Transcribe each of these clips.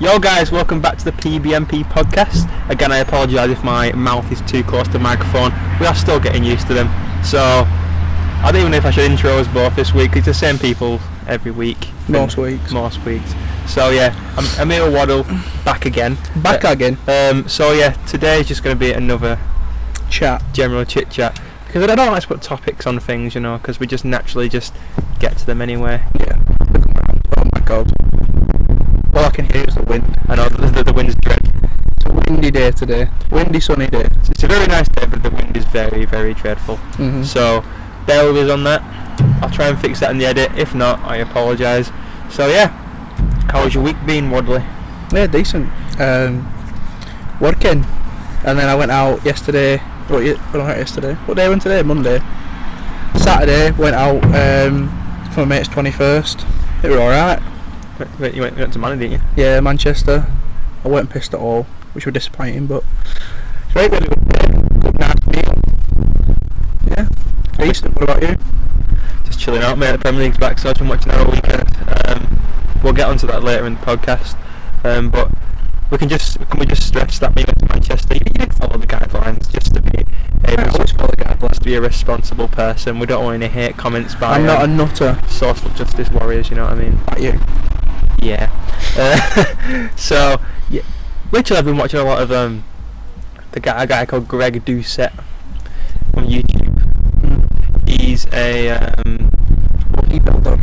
Yo guys, welcome back to the PBNP podcast. Again, I apologise if my mouth is too close to the microphone. We are still getting used to them. So, I don't even know if I should intro us both this week. It's the same people every week. Most weeks. So yeah, I'm here with Waddle, back again. So yeah, today is just going to be another general chit chat. Because I don't like to put topics on things, you know, because we just naturally just get to them anyway. Yeah. Oh my god. All I can hear is the wind. I know, the wind's dreadful. It's a windy day today. Windy, sunny day. It's a very nice day, but the wind is very, very dreadful. Mm-hmm. So, bear with us on that. I'll try and fix that in the edit. If not, I apologise. So yeah, how was your week been, Waddley? Yeah, decent. Working. And then I went out yesterday. What day went today? Monday. Saturday, went out for my mate's 21st. It was alright. Wait, you went to Man, didn't you? Yeah, Manchester. I weren't pissed at all, which was disappointing, but it's very really good day. Good nice meal. Yeah, decent. What about you? Just chilling out, mate. The Premier League's back, so I've been watching that all weekend. We'll get onto that later in the podcast. But can we just stress that we went to Manchester? You need to follow the guidelines just to be able to be a responsible person. We don't want any hate comments by I'm not a nutter. Social justice warriors, you know what I mean? Like you. Yeah. So, yeah, literally I've been watching a lot of a guy called Greg Doucette on YouTube. He's a bodybuilder.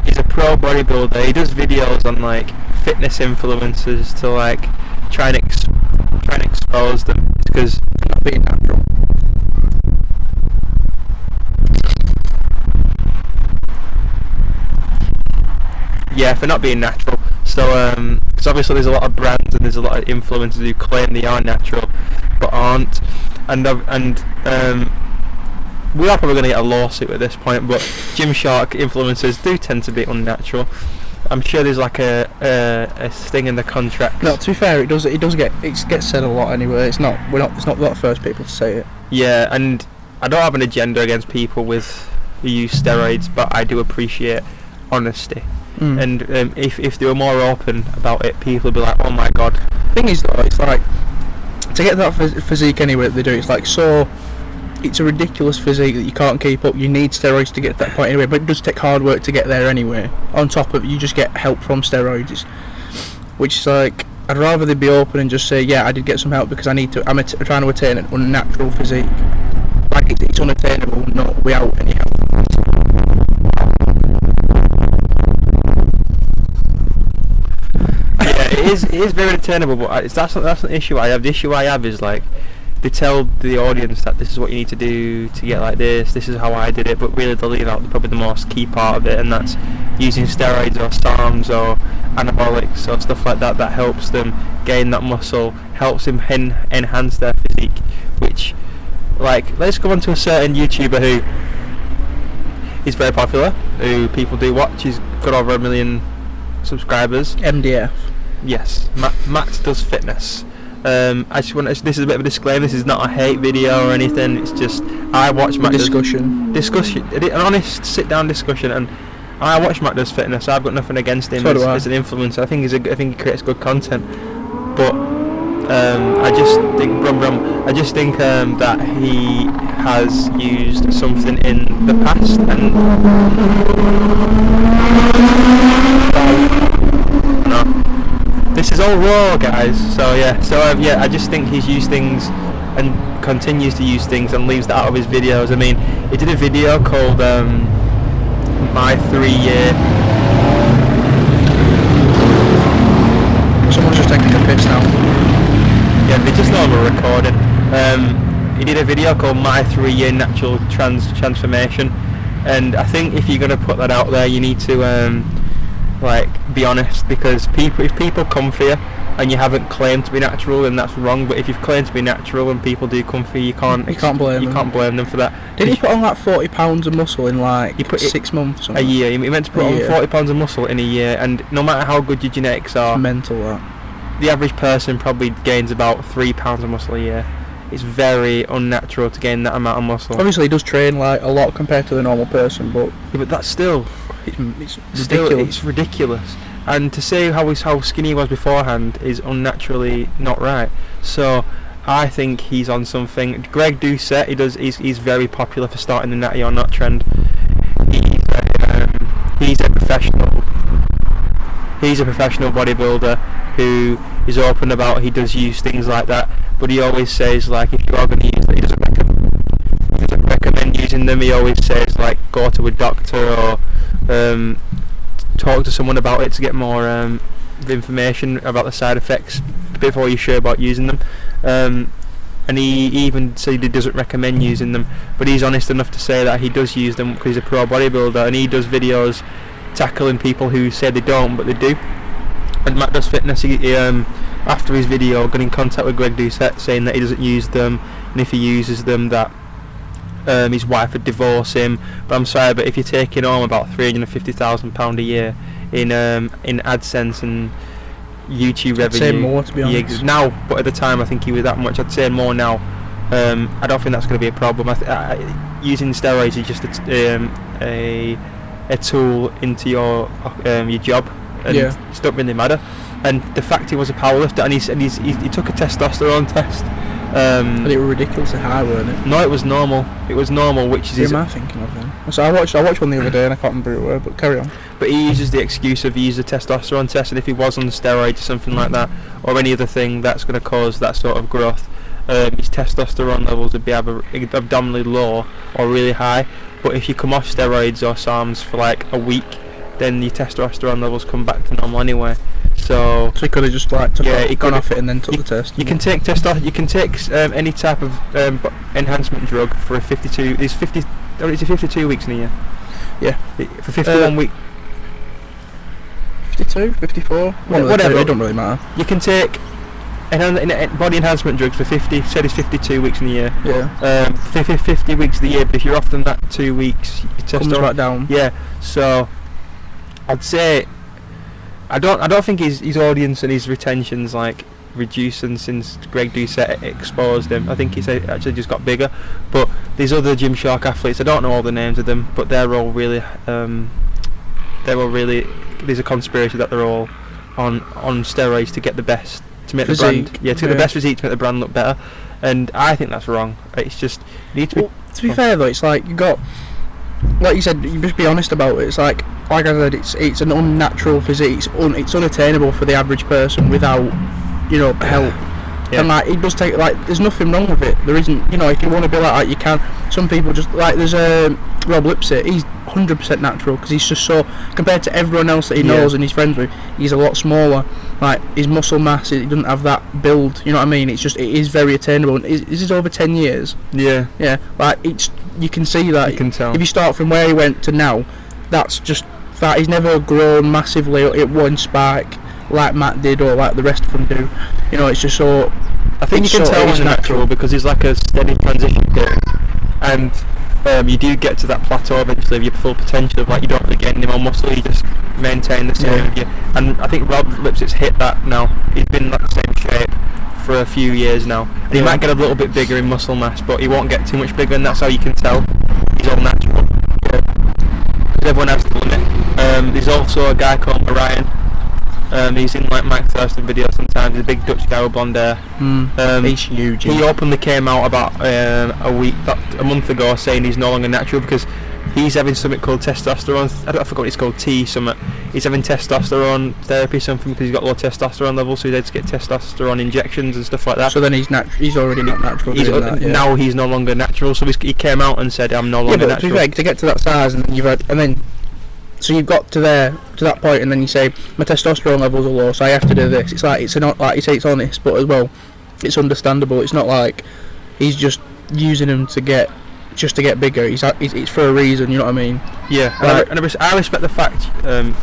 He's a pro bodybuilder. He does videos on like fitness influencers to like try and expose them because not being natural. Yeah, for not being natural. So, because obviously there's a lot of brands and there's a lot of influencers who claim they are natural, but aren't. And we are probably going to get a lawsuit at this point. But Gymshark influencers do tend to be unnatural. I'm sure there's like a thing in the contract. No, to be fair, it gets said a lot anyway. It's not the first people to say it. Yeah, and I don't have an agenda against people who use steroids, but I do appreciate honesty. And if they were more open about it, people would be like, oh my god. Thing is though, it's like to get that physique anyway that they do, it's like so it's a ridiculous physique that you can't keep up. You need steroids to get to that point anyway, but it does take hard work to get there anyway. On top of it, you just get help from steroids, which is like, I'd rather they be open and just say, yeah, I did get some help because I'm trying to attain an unnatural physique. Like it's unattainable, not without any help. It is very attainable, but that's not the issue I have. The issue I have is like they tell the audience that this is what you need to do to get like this is how I did it, but really they leave out probably the most key part of it, and that's using steroids or SARMs or anabolics or stuff like that helps them gain that muscle, helps them enhance their physique, which, like, let's go on to a certain YouTuber who is very popular, who people do watch. He's got over 1 million subscribers. MDF. Yes, Matt does fitness. I just want to, this is a bit of a disclaimer, this is not a hate video or anything, it's just I watch Matt discussion, an honest sit down discussion, and I watch Matt does fitness. I've got nothing against him as an influencer. I think he creates good content, but I just think that he has used something in the past and no. This is all raw, guys. So yeah, I just think he's used things and continues to use things and leaves that out of his videos. I mean, he did a video called My 3-Year. Someone's just taking a piss now. Yeah, they just know we're recording. He did a video called My 3-Year Natural Transformation, and I think if you're going to put that out there, you need to be honest, because if people come for you and you haven't claimed to be natural, then that's wrong. But if you've claimed to be natural and people do come for you, you can't blame them for that. Didn't he put on like 40 pounds of muscle in like 6 months? A year. He meant to put on 40 pounds of muscle in a year, and no matter how good your genetics are, it's mental that. The average person probably gains about 3 pounds of muscle a year. It's very unnatural to gain that amount of muscle. Obviously he does train like a lot compared to the normal person, but yeah, but that's still it's ridiculous. It's ridiculous. and to say how skinny he was beforehand is unnaturally not right. So I think he's on something. Greg Doucette, he's very popular for starting the natty or not trend. He's a professional. He's a professional bodybuilder who is open about he does use things like that, but he always says like if you are going to use it, he doesn't recommend using them. He always says like go to a doctor or talk to someone about it to get more information about the side effects before you're sure about using them. And he even said he doesn't recommend using them, but he's honest enough to say that he does use them because he's a pro bodybuilder, and he does videos tackling people who say they don't but they do. And Matt Does Fitness, he after his video got in contact with Greg Doucette saying that he doesn't use them, and if he uses them that his wife would divorce him. But I'm sorry, but if you're taking home about £350,000 a year in AdSense and YouTube revenue, I'd say more, to be honest. Now, but at the time I think he was that much. I'd say more now. I don't think that's going to be a problem. Using steroids is just a tool into your job, and it doesn't really matter. And the fact he was a powerlifter, and he took a testosterone test. But it was ridiculously high, weren't it? No, it was normal. It was normal, which is. Who am I thinking of then? So I watched one the other day, and I can't remember who it was, but carry on. But he uses the excuse of he used a testosterone test, and if he was on steroids or something like that, or any other thing that's going to cause that sort of growth, his testosterone levels would be either abdominally low or really high. But if you come off steroids or SARMs for like a week, then your testosterone levels come back to normal anyway. So he could have just like gone off it and then took the test. You can take You can take any type of enhancement drug for a 52. It's 52 weeks in a year. Yeah. For 51 weeks. 52, 54, whatever. It don't really matter. You can take body enhancement drugs for 50. Said it's 52 weeks in a year. Yeah. 50 weeks of the year, but if you're off them that 2 weeks, your comes right down. Yeah. So I'd say. I don't think his audience and his retention's like reducing since Greg Doucette exposed him. I think he's actually just got bigger. But these other Gymshark athletes, I don't know all the names of them, but they're all really there's a conspiracy that they're all on steroids to get the best, to make physique. The brand, to get the best physique, to make the brand look better. And I think that's wrong. It's just you need to be. To be fair though, it's like you got. Like you said, you just be honest about it. It's like I said, it's an unnatural physique. It's unattainable for the average person without, help. Yeah. And like it does take there's nothing wrong with it. There isn't, if you want to be like that, you can. Some people just there's Rob Lipsett. He's 100% natural because he's just so compared to everyone else that he knows and he's friends with. He's a lot smaller. Like his muscle mass, he doesn't have that build. You know what I mean? It is very attainable. And this is over 10 years. Yeah. Yeah. Like you can see that. You can tell. If you start from where he went to now, that's just that he's never grown massively at one spike like Matt did or like the rest of them do. It's just so. I think you can tell he's natural because he's like a steady transition period, and you do get to that plateau eventually of your full potential of like you don't really get any more muscle, you just maintain the same. And I think Rob Lipsett's hit that now. He's been like the same shape for a few years now. And he might get a little bit bigger in muscle mass, but he won't get too much bigger, and that's how you can tell he's all natural. Because everyone has the limit. There's also a guy called Ryan. He's in like Mike Thurston videos sometimes. He's a big Dutch guy with blonde hair. He's huge. He openly came out about a month ago saying he's no longer natural because he's having something called testosterone. I forgot what it's called. Something. He's having testosterone therapy, something because he's got low testosterone levels, so he had to get testosterone injections and stuff like that. So then he's already not natural. Now he's no longer natural. So he came out and said, "I'm no longer natural." But to get to that size, so you've got to that point, and then you say my testosterone levels are low, so I have to do this. It's like it's not like you say it's honest, but as well, it's understandable. It's not like he's just using them to get bigger. It's for a reason. You know what I mean? Yeah, and I respect the fact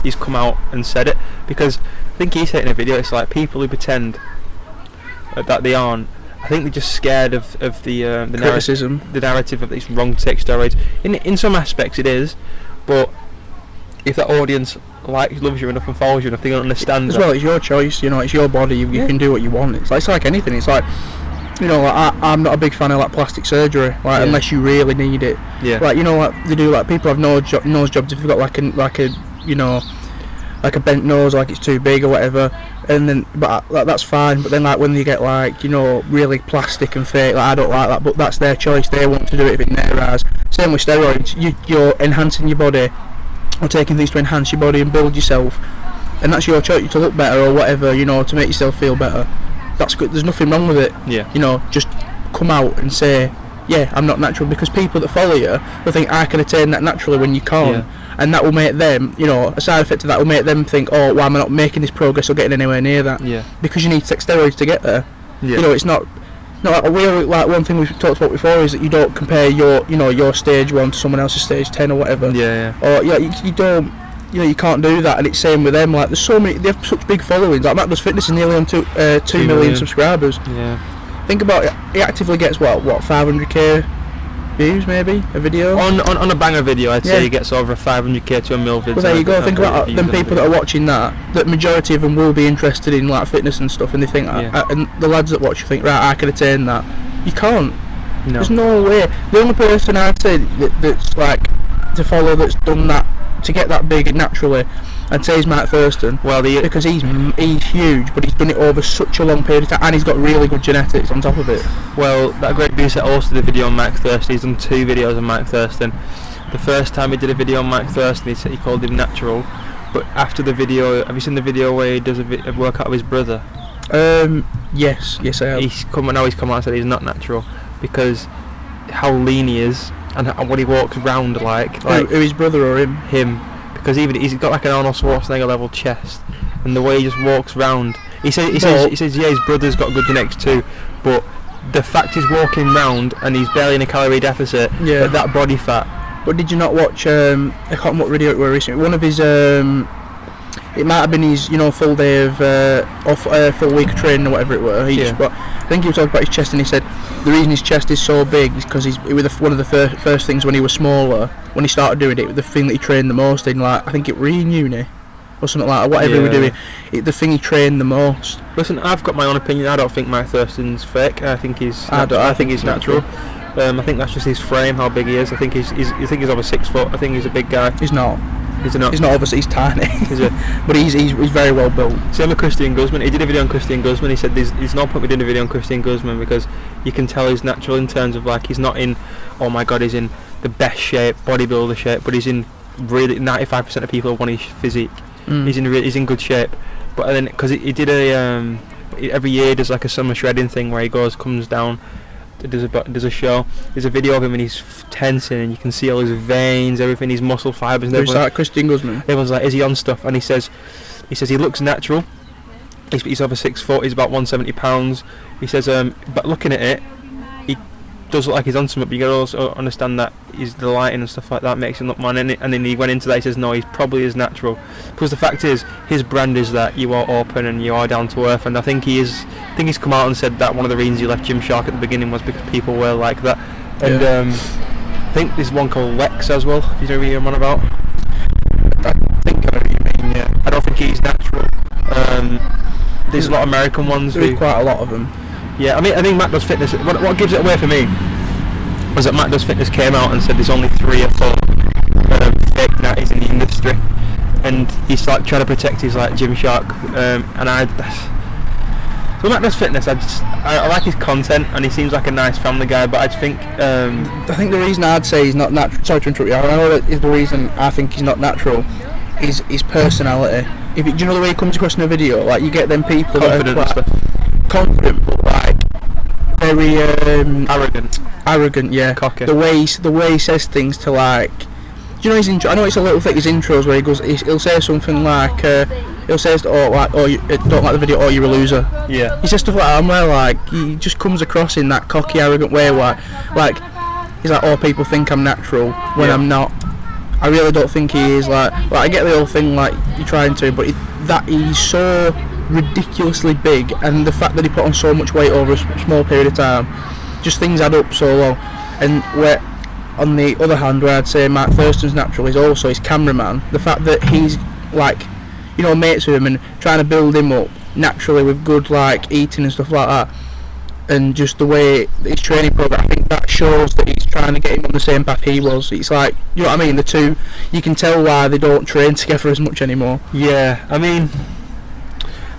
he's come out and said it because I think he said in a video it's like people who pretend that they aren't. I think they're just scared of the criticism, the narrative of it's wrong to take steroids. In some aspects it is, but if that audience loves you enough and follows you enough, they don't understand as well. It's your choice, it's your body. You can do what you want. It's like anything. It's like I'm not a big fan of like plastic surgery, unless you really need it. Yeah. Like they do like people have nose jobs if you've got like a like a bent nose, like it's too big or whatever, and then that's fine. But then like when they get like really plastic and fake, like I don't like that. But that's their choice. They want to do it in their eyes. Same with steroids. You're enhancing your body or taking things to enhance your body and build yourself, and that's your choice to look better or whatever, to make yourself feel better. That's good. There's nothing wrong with it. Yeah. Just come out and say, yeah, I'm not natural, because people that follow you will think I can attain that naturally when you can't, and that will make them, a side effect of that will make them think, oh, why am I not making this progress or getting anywhere near that? Yeah. Because you need to take steroids to get there. Yeah. It's not like one thing we've talked about before is that you don't compare your stage 1 to someone else's stage 10 or whatever. Yeah. Or you don't. You can't do that, and it's same with them. Like, there's so many. They have such big followings. Like, Matt Does Fitness is nearly on 2 million subscribers. Yeah. Think about it. He actively gets what 500k views maybe a video. On a banger video, I'd say he gets over 500k to a mil videos. Well, there you go. Think about them people that are watching that. That majority of them will be interested in like fitness and stuff, and they think, and the lads that watch think, right, I can attain that. You can't. No. There's no way. The only person I'd say that's like to follow that's done that to get that big naturally, I'd say is Mike Thurston. Well, because he's huge, but he's done it over such a long period of time, and he's got really good genetics on top of it. Well, that great producer also did a video on Mike Thurston. He's done 2 videos on Mike Thurston. The first time he did a video on Mike Thurston, he called him natural, but after the video, have you seen the video where he does a workout with his brother? Yes I have. He's come out and said he's not natural because how lean he is and when he walks around like who, his brother or him? Him, because even he's got like an Arnold Schwarzenegger level chest, and the way he just walks around. He says yeah, his brother's got good genetics too, but the fact he's walking round and he's barely in a calorie deficit at that body fat. But did you not watch? I can't remember what video it was recently. One of his it might have been his full day of full week of training or whatever it were. But I think he was talking about his chest, and he said the reason his chest is so big is because it was one of the first things when he was smaller, when he started doing it, the thing that he trained the most in, like I think it was in uni or something like that, whatever he was doing, the thing he trained the most. Listen, I've got my own opinion. I don't think Mike Thurston's fake. I think he's I think he's natural. I think that's just his frame, how big he is. I think he's over 6 foot. I think he's a big guy. He's not. He's not. He's not, obviously he's tiny. But he's very well built. Same with Christian Guzman. He did a video on Christian Guzman. He said there's no point me doing a video on Christian Guzman because you can tell he's natural in terms of like he's not in, oh my god, he's in the best shape, bodybuilder shape, but he's in really 95% of people want his physique. He's in good shape. But then because he did every year he does like a summer shredding thing where he comes down. There's a show. There's a video of him and he's tensing, and you can see all his veins, everything, his muscle fibers. And who's that? Christian Guzman. Everyone's like, is he on stuff? And he says he looks natural. He's over 6 foot. He's about 170 pounds. He says, but looking at it, he does look like he's on something. But you got to also understand that the lighting and stuff like that makes him look man. And then he went into that. He says, no, he probably is natural. Because the fact is, his brand is that you are open and you are down to earth. And I think he's come out and said that one of the reasons he left Gymshark at the beginning was because people were like that. And I think there's one called Lex as well. If you know what I'm on about. I think I know what you mean. Yeah. I don't think he's natural. There's a lot of American ones. There's quite a lot of them. Yeah, I think Matt Does Fitness. What gives it away for me was that Matt Does Fitness came out and said there's only 3 or 4 fake natties in the industry, and he's like trying to protect his like Gymshark. So Matt Does Fitness, I like his content, and he seems like a nice family guy. But I think the reason I'd say he's not natural. Sorry to interrupt you. I know that is the reason I think he's not natural. Is his personality. Do you know the way he comes across in a video? Like you get them people confident that are quite confident, but like very arrogant, yeah. Cocky. The way he says things to like, do you know his intro? I know it's a little thing. His intros where he'll say something like he'll say you don't like the video, or you're a loser. Yeah. He says stuff like that, and where like he just comes across in that cocky, arrogant way where like he's like, oh, people think I'm natural when I'm not. I really don't think he is like I get the whole thing like you're trying to, but he's so ridiculously big, and the fact that he put on so much weight over a small period of time, just things add up so long. And where on the other hand, where I'd say Mark Thurston's natural is also his cameraman. The fact that he's like, mates with him and trying to build him up naturally with good like eating and stuff like that. and just the way his training program, I think that shows that he's trying to get him on the same path he was. It's like, you know what I mean, the two, you can tell why they don't train together as much anymore. Yeah, I mean,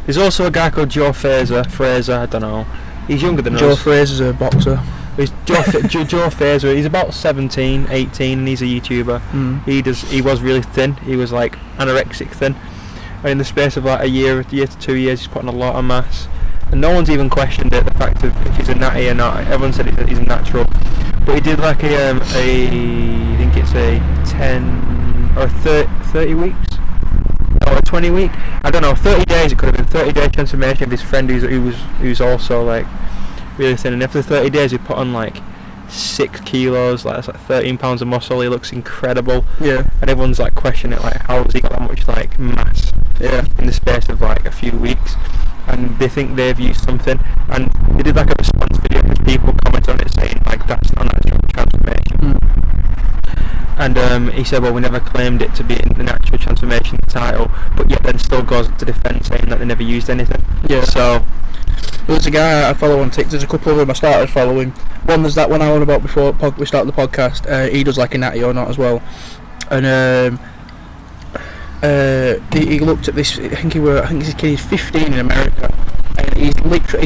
there's also a guy called Joe Fraser, I don't know, he's younger than Joe us. Fraser's a boxer. He's Joe Fraser, he's about 17, 18 and he's a YouTuber. He was really thin, he was like anorexic thin, and in the space of like a year to 2 years he's putting a lot of mass. And no one's even questioned it, the fact of if he's a natty or not. Everyone said he's a natural. But he did like I think it's a 10 or 30 weeks? Or a 20 week? I don't know, 30 days it could have been, 30-day transformation of his friend who's also like really thin. And after 30 days he put on like 6 kilos, like that's like 13 pounds of muscle. He looks incredible. Yeah. And everyone's like questioning it, like how has he got that much like mass in the space of like a few weeks? And they think they've used something, and they did like a response video because people comment on it saying like that's not natural transformation. And he said, well, we never claimed it to be in the natural transformation title, but yet then still goes to defend saying that they never used anything. Yeah. So there's a guy I follow on TikTok. There's a couple of them I started following. One, there's that one I was about before we started the podcast. He does like a natty or not as well, and he looked at this. I think this kid is 15 in America, and he's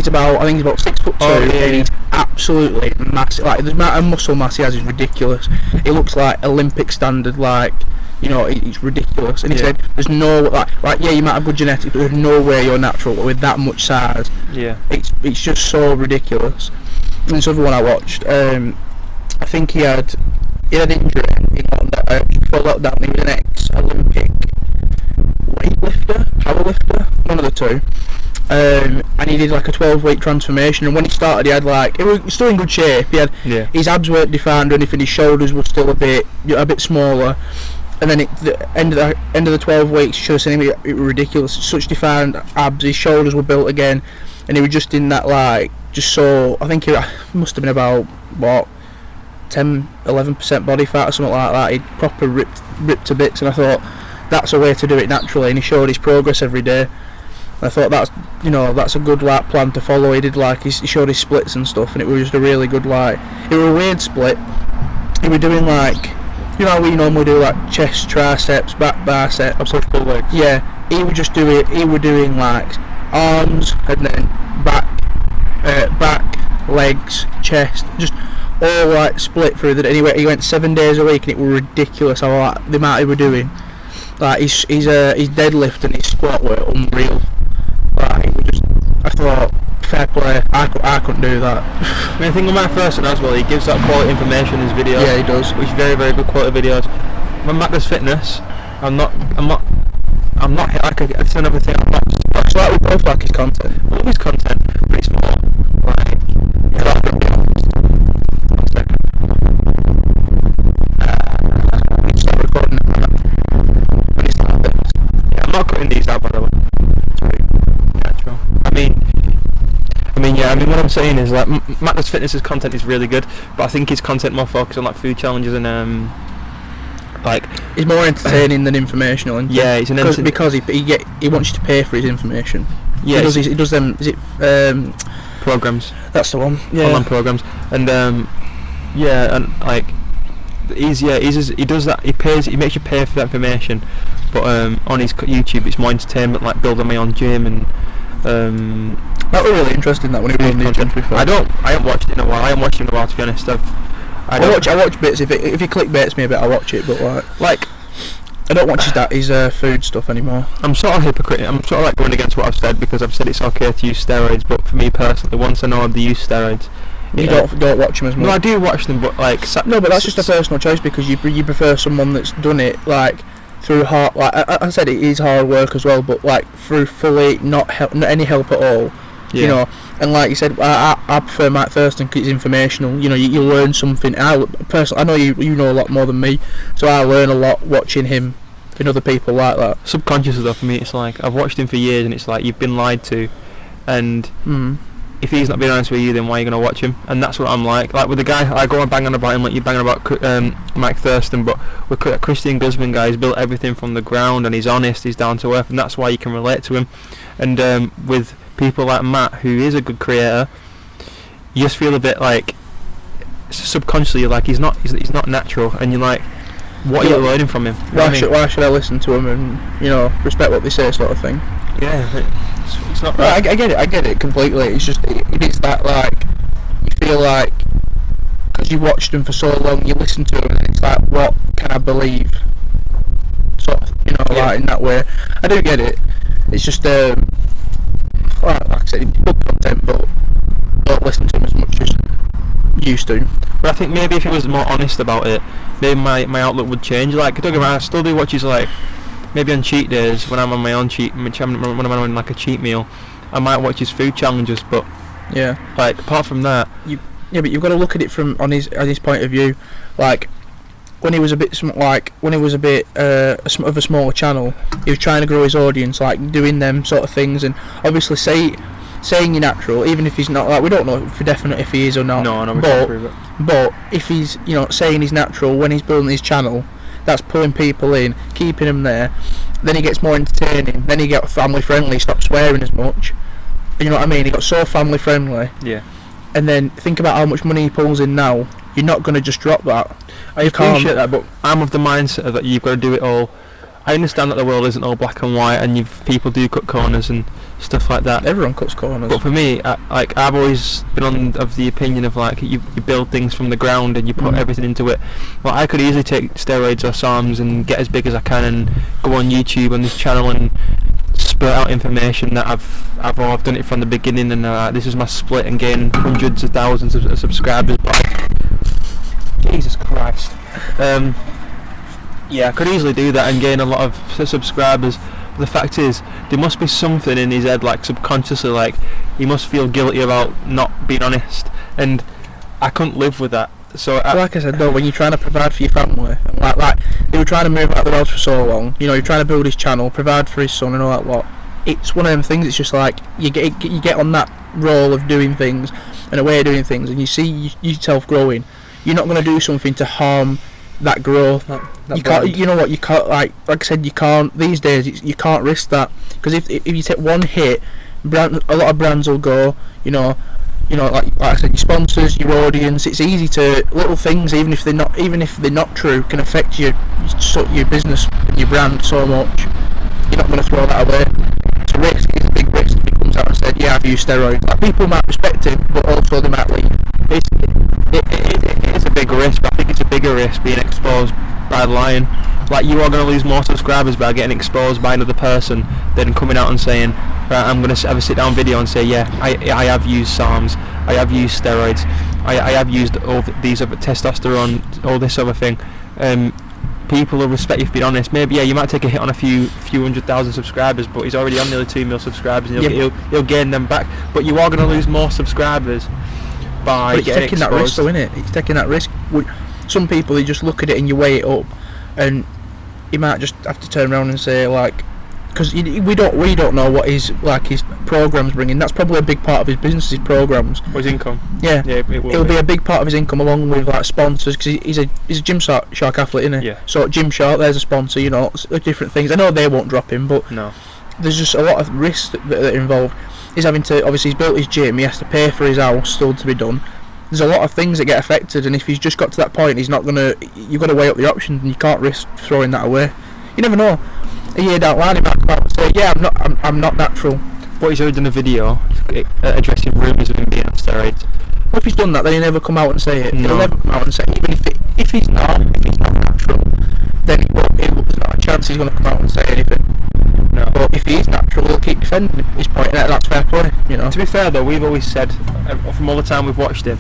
about 6'2", and he's absolutely massive. Like the amount of muscle mass he has is ridiculous. He looks like Olympic standard, like, you know, it's ridiculous. And he said, "There's no like you might have good genetics, but there's no way you're natural with that much size." Yeah, it's just so ridiculous. And this other one I watched, I think he had injury in lockdown. Before lockdown, he was an ex-Olympic powerlifter, one of the two, and he did like a 12-week transformation. And when he started, he was still in good shape. He had his abs weren't defined or anything. His shoulders were still a bit smaller. And then at the end of the 12 weeks, you should have seen him. It was ridiculous. Such defined abs. His shoulders were built again, and he was just in that I think he must have been about 10-11% body fat or something like that. He'd proper ripped to bits, and I thought, that's a way to do it naturally, and he showed his progress every day. And I thought that's a good plan to follow. He did he showed his splits and stuff, and it was just a really good it was a weird split. He was doing you know how we normally do chest, triceps, back, biceps, push-pull legs. Yeah, he was doing arms and then back, legs, chest, just all split through that. Anyway, he went 7 days a week, and it was ridiculous how the amount he were doing. His deadlift and his squat were unreal. I thought, fair play. I couldn't do that. I mean, I think on my first one as well, he gives that quality information in his videos. Yeah, he does. Which is very, very good quality videos. When Matt does fitness, I'm not that's another thing. I'm not. It's we both like his content. I love his content, but it's more start recording I'm not cutting these out, by the way. It's pretty natural. I mean, what I'm saying is Matt does fitness's content is really good, but I think his content more focused on food challenges and he's more entertaining than informational. And yeah, he's because he wants you to pay for his information. Yeah, he does them. Is it programs? That's the one. Yeah, online programs. And he does that. He makes you pay for that information, but on his YouTube it's more entertainment, like building my own gym and. That was really interesting. That when he was on the gym before. I haven't watched it in a while. I haven't watched it in a while, to be honest. I watch bits. If he clickbaits me a bit, I watch it. But I don't watch his food stuff anymore. I'm sort of hypocrite. I'm sort of going against what I've said, because I've said it's okay to use steroids, but for me personally, once I know they use steroids, you don't watch them as much. No, I do watch them, but no, but that's just a personal choice, because you prefer someone that's done it through hard. I said, it is hard work as well, but through fully not any help at all. Yeah. You know, and like you said, I prefer Matt Thurston because it's informational. You know, you learn something. I know you know a lot more than me, so I learn a lot watching him and other people like that. Subconsciously though, for me, it's I've watched him for years, and it's you've been lied to, and if he's not being honest with you, then why are you going to watch him? And that's what I'm like with the guy. I go and bang on about him like you're banging about Mike Thurston, but with Christian Guzman guy, he's built everything from the ground, and he's honest, he's down to earth, and that's why you can relate to him. And with people like Matt, who is a good creator, you just feel a bit like subconsciously like he's not natural, and you're like, what are you learning from him? Why should I listen to him and respect what they say, sort of thing? Yeah, it's not right. right. I get it completely. It's just it is that, like, you feel like because you watched them for so long, you listen to them, and it's like, what can I believe? Sort of, like in that way. I do get it. It's just like I said, good content, but don't listen to him as much as you used to. But I think maybe if he was more honest about it, maybe my outlook would change. Like, don't get me wrong, I still do watch his, like, maybe on cheat days when I'm on my own when I'm on like a cheat meal, I might watch his food challenges. But yeah, like apart from that, but you've got to look at it from on his point of view. Like when he was a bit of a smaller channel, he was trying to grow his audience, like doing them sort of things, and obviously saying you're natural, even if he's not, like, we don't know for definite if he is or not. No, we can't prove it. But if he's saying he's natural when he's building his channel, that's pulling people in, keeping them there. Then he gets more entertaining. Then he gets family friendly. Stop swearing as much. You know what I mean? He got so family friendly. Yeah. And then think about how much money he pulls in now. You're not going to just drop that. I appreciate that, but I'm of the mindset that you've got to do it all. I understand that the world isn't all black and white, and people do cut corners and stuff like that. Everyone cuts corners. But for me, I've always been of the opinion of, like, you build things from the ground and you put everything into it. Well, I could easily take steroids or SARMs and get as big as I can and go on YouTube on this channel and spurt out information that I've done it from the beginning, and this is my split, and gain hundreds of thousands of subscribers. But Jesus Christ. Yeah, I could easily do that and gain a lot of subscribers. But the fact is, there must be something in his head, like subconsciously, like he must feel guilty about not being honest, and I couldn't live with that. So like I said, though, when you're trying to provide for your family, and like they were trying to move out the house for so long, you're trying to build his channel, provide for his son and all that lot. It's one of them things. It's just like you get on that role of doing things and a way of doing things, and you see yourself growing. You're not going to do something to harm that growth. That you can't. brand. You know what? You can't. Like I said, you can't. These days, you can't risk that, because if you take one hit, a lot of brands will go. Like I said, your sponsors, your audience. It's easy to little things, even if they're not true, can affect your business and your brand so much. You're not going to throw that away. It's a risk. It's a big risk if he comes out and said, "Yeah, I've used steroids." Like, people might respect him, but also they might leave. It is a big risk, but I think it's a bigger risk being exposed by lying. Like, you are going to lose more subscribers by getting exposed by another person than coming out and saying, right, I'm going to have a sit down video and say, yeah, I have used SARMs, I have used steroids, I have used all these other testosterone, all this other thing. People will respect you for being honest. Maybe, yeah, you might take a hit on a few 100,000 subscribers, but he's already on nearly 2 million subscribers, and he'll gain them back. But you are going to lose more subscribers by but getting taking exposed. that risk, though, innit? It's taking that risk. Some people, they just look at it and you weigh it up, and you might just have to turn around and say, like, because we don't know what his programs bringing. That's probably a big part of his business, his programs. Or his income. Yeah, it'll be a big part of his income, along with like sponsors, because he's a Gymshark athlete, isn't he? Yeah. So Gymshark, there's a sponsor. Different things. I know they won't drop him, but no, there's just a lot of risks that are involved. He's having to, obviously, he's built his gym. He has to pay for his house still to be done. There's a lot of things that get affected, and if he's just got to that point, he's not gonna. You've got to weigh up the options, and you can't risk throwing that away. You never know. A year down the line, he might come out and say, "Yeah, I'm not natural." But he's already done a video addressing rumours of him being on steroids. Well, if he's done that, then he'll never come out and say it. No. He'll never come out and say it. Even if he's not natural, then there's not a chance he's going to come out and say anything. No. But if he is natural, he'll keep defending his point, and that's fair play. To be fair though, we've always said, from all the time we've watched him,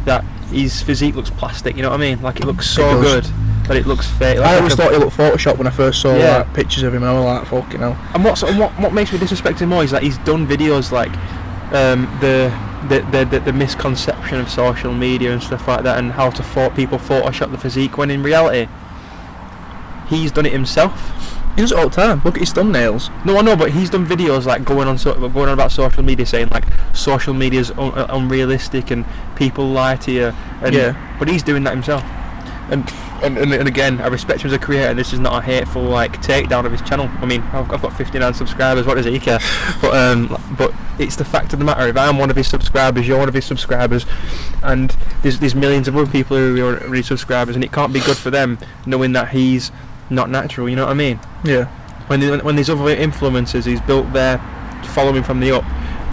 that his physique looks plastic. You know what I mean? Like, it looks so good that it looks fake. Like, I always thought he looked photoshopped when I first saw like, pictures of him, and I was like, fucking hell. And what makes me disrespect him more is that he's done videos like the misconception of social media and stuff like that, and how people Photoshop the physique, when in reality he's done it himself. He does it all the time. Look at his thumbnails. No, I know, but he's done videos like going on about social media, saying like social media's unrealistic and people lie to you. And, but he's doing that himself. And and again, I respect him as a creator, and this is not a hateful like takedown of his channel. I mean, I've got 59 subscribers. What does he care? But it's the fact of the matter. If I'm one of his subscribers, you're one of his subscribers, and there's millions of other people who are already subscribers, and it can't be good for them knowing that he's not natural. You know what I mean? Yeah. When these other influencers who's built their following from the up,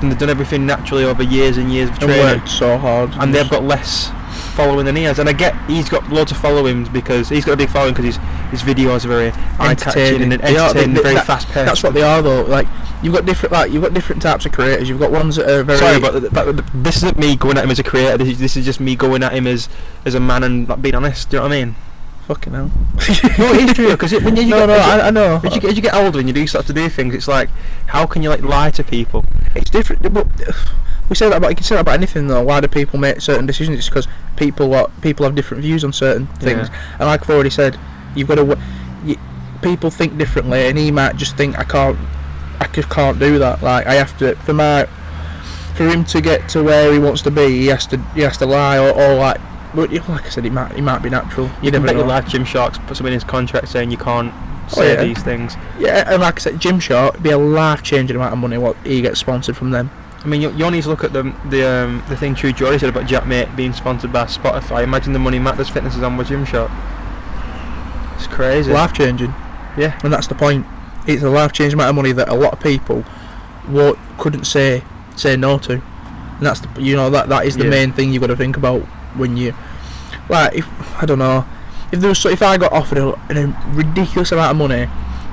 and they've done everything naturally over years and years of training, and worked so hard, and they've got less following than he has. And I get he's got loads of followings because he's got a big following because his videos are very eye-catching and entertaining, very fast-paced. That's what they are, though. Like you've got different types of creators. You've got ones that are very. Sorry, but this isn't me going at him as a creator. This is just me going at him as a man and like, being honest. Do you know what I mean? Fucking hell. No, it is true, because when you I know. As you get older and you do start to do things, it's like, how can you like lie to people? It's different, but you can say that about anything though. Why do people make certain decisions? It's because people have different views on certain things, and like I've already said, you've got to. People think differently, and he might just think I just can't do that. Like I have to for him to get to where he wants to be, he has to lie or like. But like I said, he might be natural. You never know. Like Gymshark put something in his contract saying you can't say these things. Yeah, and like I said, Gymshark would be a life-changing amount of money what he gets sponsored from them. I mean, you only need to look at the thing True Geordie said about Jack Mate being sponsored by Spotify. Imagine the money Matt does Fitness is on with Gymshark. It's crazy. Life-changing. Yeah. And that's the point. It's a life-changing amount of money that a lot of people couldn't say no to. And that's that is the main thing you've got to think about. When you if I got offered a ridiculous amount of money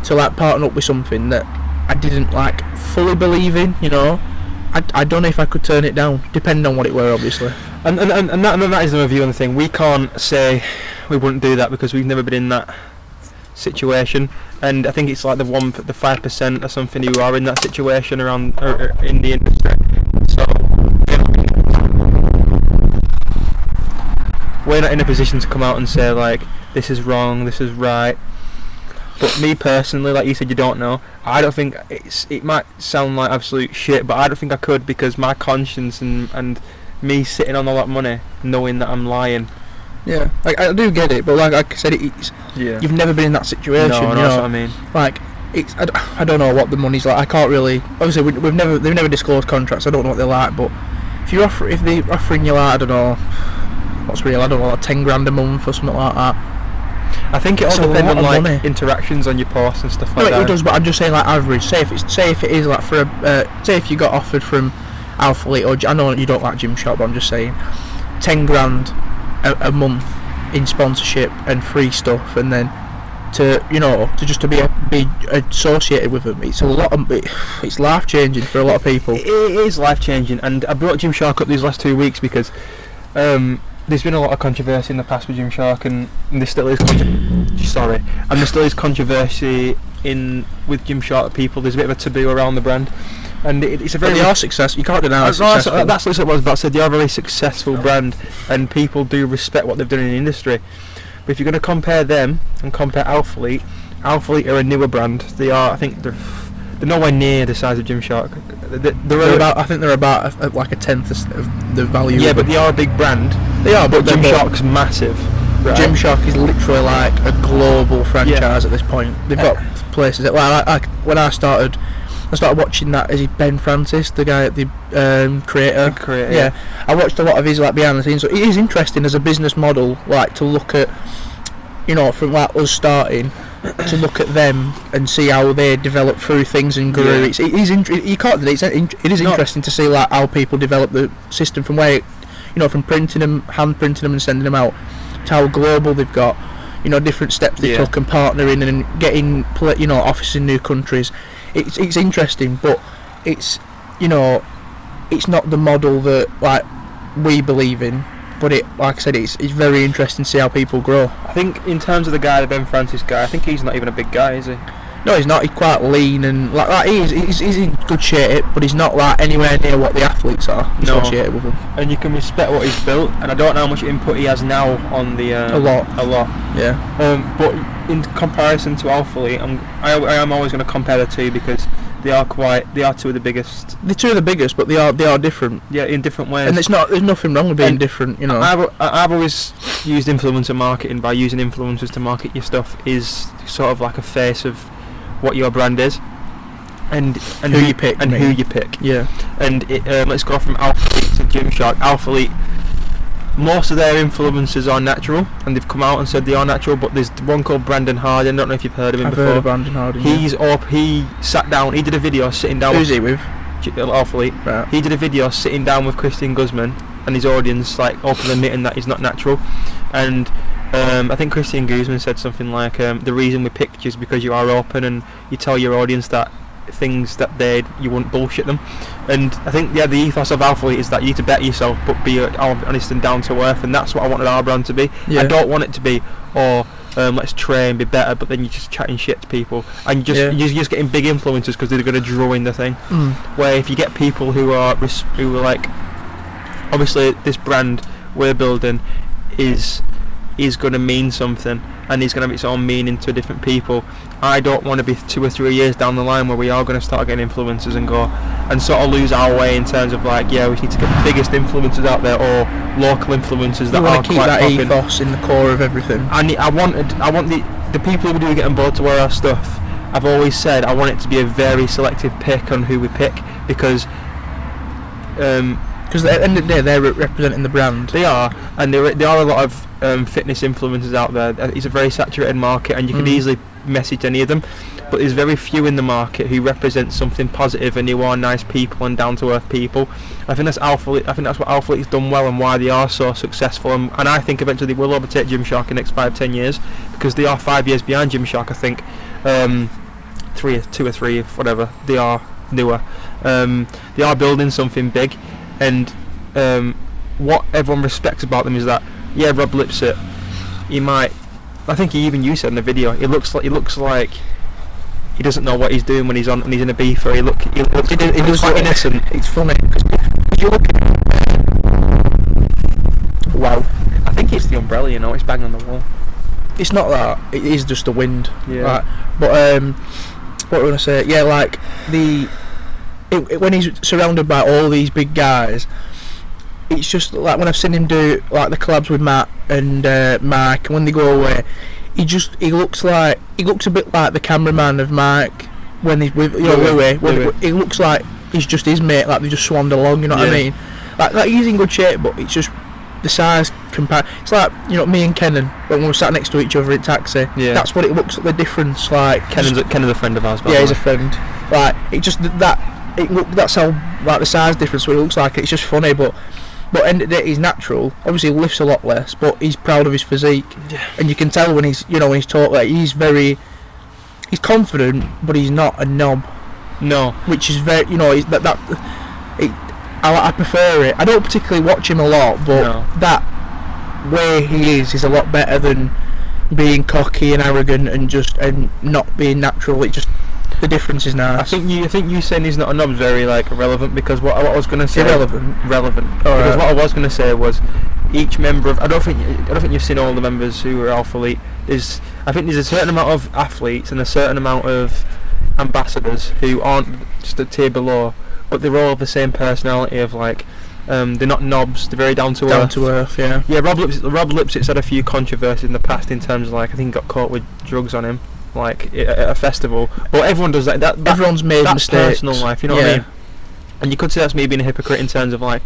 to like partner up with something that I didn't like fully believe in, I don't know if I could turn it down, depending on what it were, obviously. And that is the view on the thing. We can't say we wouldn't do that because we've never been in that situation. And I think it's like the 5% or something who are in that situation around or in the industry. So. We're not in a position to come out and say like this is wrong, this is right. But me personally, like you said, you don't know. I don't think it might sound like absolute shit, but I don't think I could because my conscience and me sitting on all that money, knowing that I'm lying. Yeah, like I do get it, but like I said, you've never been in that situation. No, that's what I mean. Like I don't know what the money's like. I can't really. Obviously, they've never disclosed contracts. I don't know what they're like, but if they're offering you like I don't know. What's real? I don't know, like 10 grand a month or something like that. I think it all depends on like money. Interactions on your posts and stuff like that. It does, but I'm just saying like average. Say if it is like for say if you got offered from Alpha Elite or I know you don't like Gymshark, but I'm just saying 10 grand a month in sponsorship and free stuff, and then to be associated with them. It's a lot of it's life changing for a lot of people. It is life changing, and I brought Gymshark up these last 2 weeks because. There's been a lot of controversy in the past with Gymshark, and there still is controversy with Gymshark people. There's a bit of a taboo around the brand, and it's a very. But they are successful. You can't deny that's what I was about to say. They are a very successful brand, and people do respect what they've done in the industry. But if you're going to compare them and compare Alpha Elite are a newer brand. They are, I think, they're nowhere near the size of Gymshark. I think they're about like a tenth of the value. Yeah, but they are a big brand. They are, but Gymshark's massive. Right? Gymshark is literally like a global franchise at this point. They've got places that, when I started watching that. Is he Ben Francis, the guy at the creator? The creator. Yeah, I watched a lot of his like behind the scenes. So it is interesting as a business model, like to look at, from like us starting. To look at them and see how they develop through things and grew. Yeah. You can't do it. It is interesting to see like how people develop the system from where, from printing them, hand printing them and sending them out, to how global they've got. Different steps they took and partnering and getting offices in new countries. It's interesting, but it's not the model that like we believe in. But like I said, it's very interesting to see how people grow. I think in terms of the guy, the Ben Francis guy, I think he's not even a big guy, is he? No, he's not. He's quite lean and like he's in good shape, but he's not like anywhere near what the athletes are associated with him. And you can respect what he's built, and I don't know how much input he has now on the a lot. Yeah. But in comparison to Alpha Elite, I am always going to compare the two because They are two of the biggest. They're two of the biggest, but they are different. Yeah, in different ways. And there's nothing wrong with being different, you know. I've always used influencer marketing by using influencers to market your stuff is sort of like a face of what your brand is, and who you pick, who you pick. Yeah. And let's go from Alpha Elite to Gymshark. Alpha Elite, most of their influencers are natural, and they've come out and said they are natural. But there's one called Brandon Harding. I don't know if you've heard of him before. I've heard of Brandon Harding. He sat down. He did a video sitting down. Who's he with? Alpha Elite. Right. He did a video sitting down with Christian Guzman and his audience, like openly admitting that he's not natural. And I think Christian Guzman said something like, "The reason we picked you is because you are open and you tell your audience that things that you wouldn't bullshit them." And I think the ethos of Alpha Elite is that you need to better yourself but be honest and down to earth, and that's what I wanted our brand to be. Yeah. I don't want it to be let's train, be better, but then you're just chatting shit to people and you're just getting big influencers because they're going to draw in the thing. Where if you get people who are like, obviously this brand we're building is going to mean something and is going to have its own meaning to different people. I don't want to be 2 or 3 years down the line where we are going to start getting influencers and go and sort of lose our way in terms of like, we need to get the biggest influencers out there or local influencers that are quite keep that popping. ethos in the core of everything. And I want the people who do get on board to wear our stuff. I've always said I want it to be a very selective pick on who we pick because at the end of the day they're representing the brand. They are, and there are a lot of fitness influencers out there. It's a very saturated market, and you could easily message any of them, but there's very few in the market who represent something positive and who are nice people and down to earth people. I think that's what Alpha Elite's done well and why they are so successful, and I think eventually they will overtake Gymshark in the next 5-10 years because they are 5 years behind Gymshark. I think 2 or 3, whatever, they are newer. They are building something big, and what everyone respects about them is that Rob Lipsett, I think you said in the video, he looks like he doesn't know what he's doing when he's in a beef, or he looks quite innocent. It's funny because you look at wow, I think it's the umbrella, it's banging on the wall. It's not that, it is just the wind. Yeah. Right? But what we're gonna say, like when he's surrounded by all these big guys, it's just like when I've seen him do like the collabs with Matt and Mike, and when they go away, he looks a bit like the cameraman of Mike when he's with Louis. He looks like he's just his mate, like they just swanned along, you know what I mean? Like he's in good shape, but it's just the size it's like me and Kenan when we were sat next to each other in taxi. Yeah. That's what it looks like, the difference. Like Kenan's a friend of ours. Yeah, he's a friend. Like it just that's how like the size difference what it looks like. It's just funny, but end of the day he's natural. Obviously he lifts a lot less, but he's proud of his physique. Yeah. And you can tell when he's talking, like he's confident, but he's not a knob. No. Which is very I prefer it. I don't particularly watch him a lot, but that way he is a lot better than being cocky and arrogant and not being natural. It just, the difference is nice. I think you saying he's not a knob is very relevant, because what I was going to say relevant. Because what I was going to say was each member of I don't think you've seen all the members who are Alpha Elite. I think there's a certain amount of athletes and a certain amount of ambassadors who aren't just a tier below, but they're all the same personality of they're not knobs, they're very down to earth. Yeah. Yeah, Rob Lipsett's had a few controversies in the past in terms of I think he got caught with drugs on him at a festival, but everyone does that. Everyone's made that's mistakes. Personal life, you know what I mean? And you could say that's me being a hypocrite in terms of what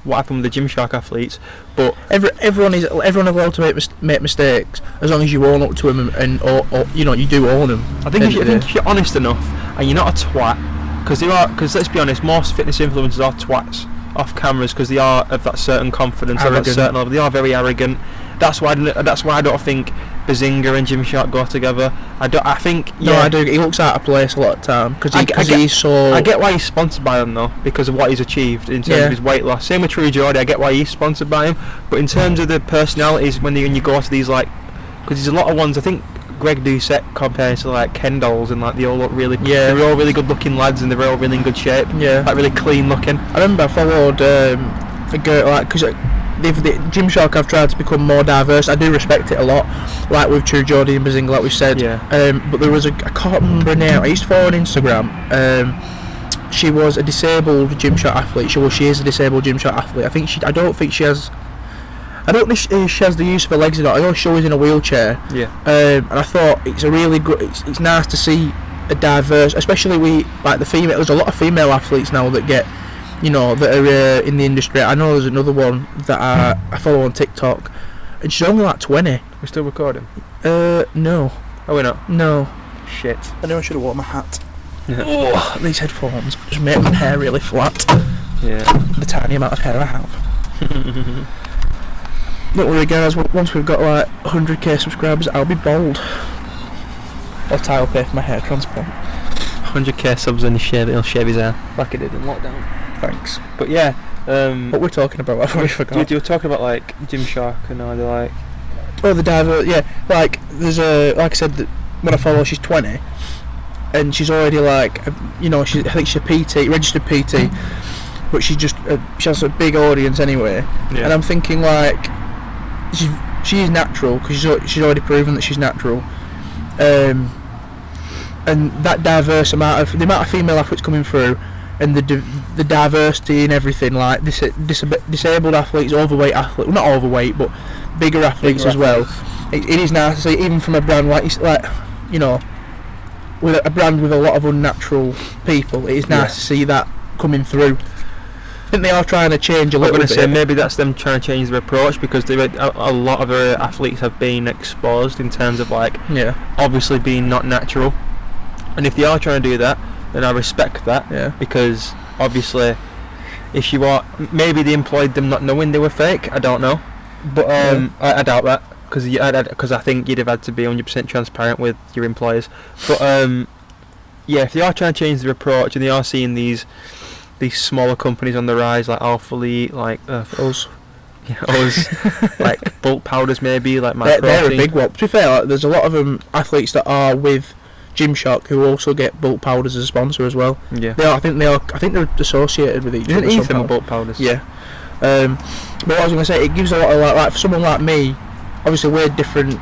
happened with the Gymshark athletes, but everyone is allowed to make mistakes as long as you own up to them or you do own them. I think if you're honest enough and you're not a twat, because let's be honest, most fitness influencers are twats off cameras because they are of that certain confidence or that certain level. They are very arrogant. That's why I don't think Bazinga and Gymshark go together. I do. He looks out of place a lot of the time because he's so. I get why he's sponsored by them though, because of what he's achieved in terms of his weight loss. Same with True Geordie. I get why he's sponsored by him, but in terms of the personalities, when you go to these because there's a lot of ones. I think Greg Doucette compares to Ken dolls, and they all look really. Yeah. They're all really good looking lads, and they're all really in good shape. Yeah. Really clean looking. I remember I followed a girl because Gymshark have tried to become more diverse. I do respect it a lot, like with True Jodie and Bazinga, like we said. Yeah. But there was I can't remember her name. I used to follow her on Instagram. She was a disabled Gymshark athlete. She is a disabled Gymshark athlete. I don't think she has the use of her legs or not. I know she's always in a wheelchair. Yeah. And I thought it's a really good. It's nice to see a diverse, especially the female. There's a lot of female athletes now that get, that are in the industry. I know there's another one that I follow on TikTok, and she's only like 20. We're still recording? No. Are we not? No. Shit. I know I should have worn my hat. Yeah. Oh, these headphones just make my hair really flat. Yeah. The tiny amount of hair I have. Don't worry guys, once we've got like 100k subscribers, I'll be bald. Or Ty will pay for my hair transplant. 100k subs and he'll shave his hair. Like he did in lockdown. Thanks. But yeah, what we're talking about, I've already forgot. You were talking about like Gymshark and how they like... Oh, the diver, yeah. Like, there's like I said, when I follow, she's 20. And she's already like, I think she's a PT, registered PT. But she has a big audience anyway. Yeah. And I'm thinking like, she is natural, because she's already proven that she's natural. And that the amount of female athletes coming through, and the diversity and everything, like disabled athletes, overweight athletes, well, not overweight, but bigger athletes as well. It is nice to see, even from a brand with a brand with a lot of unnatural people. It is nice to see that coming through. I think they are trying to change a little bit. I'm going to say maybe that's them trying to change their approach, because a lot of our athletes have been exposed in terms of obviously being not natural, and if they are trying to do that, then I respect that. Yeah. Because obviously, if you are, maybe they employed them not knowing they were fake. I don't know, but I doubt that, because I think you'd have had to be 100% transparent with your employers. But if they are trying to change their approach, and they are seeing these smaller companies on the rise, like Alpha Elite, like us, like bulk powders, maybe like my they're a big one. To be fair, there's a lot of athletes that are with Gymshark who also get bulk powders as a sponsor as well. Yeah, I think they're associated with each other. Isn't Ethan bulk powders? Yeah. But what I was going to say, it gives a lot of like for someone like me, obviously we're different.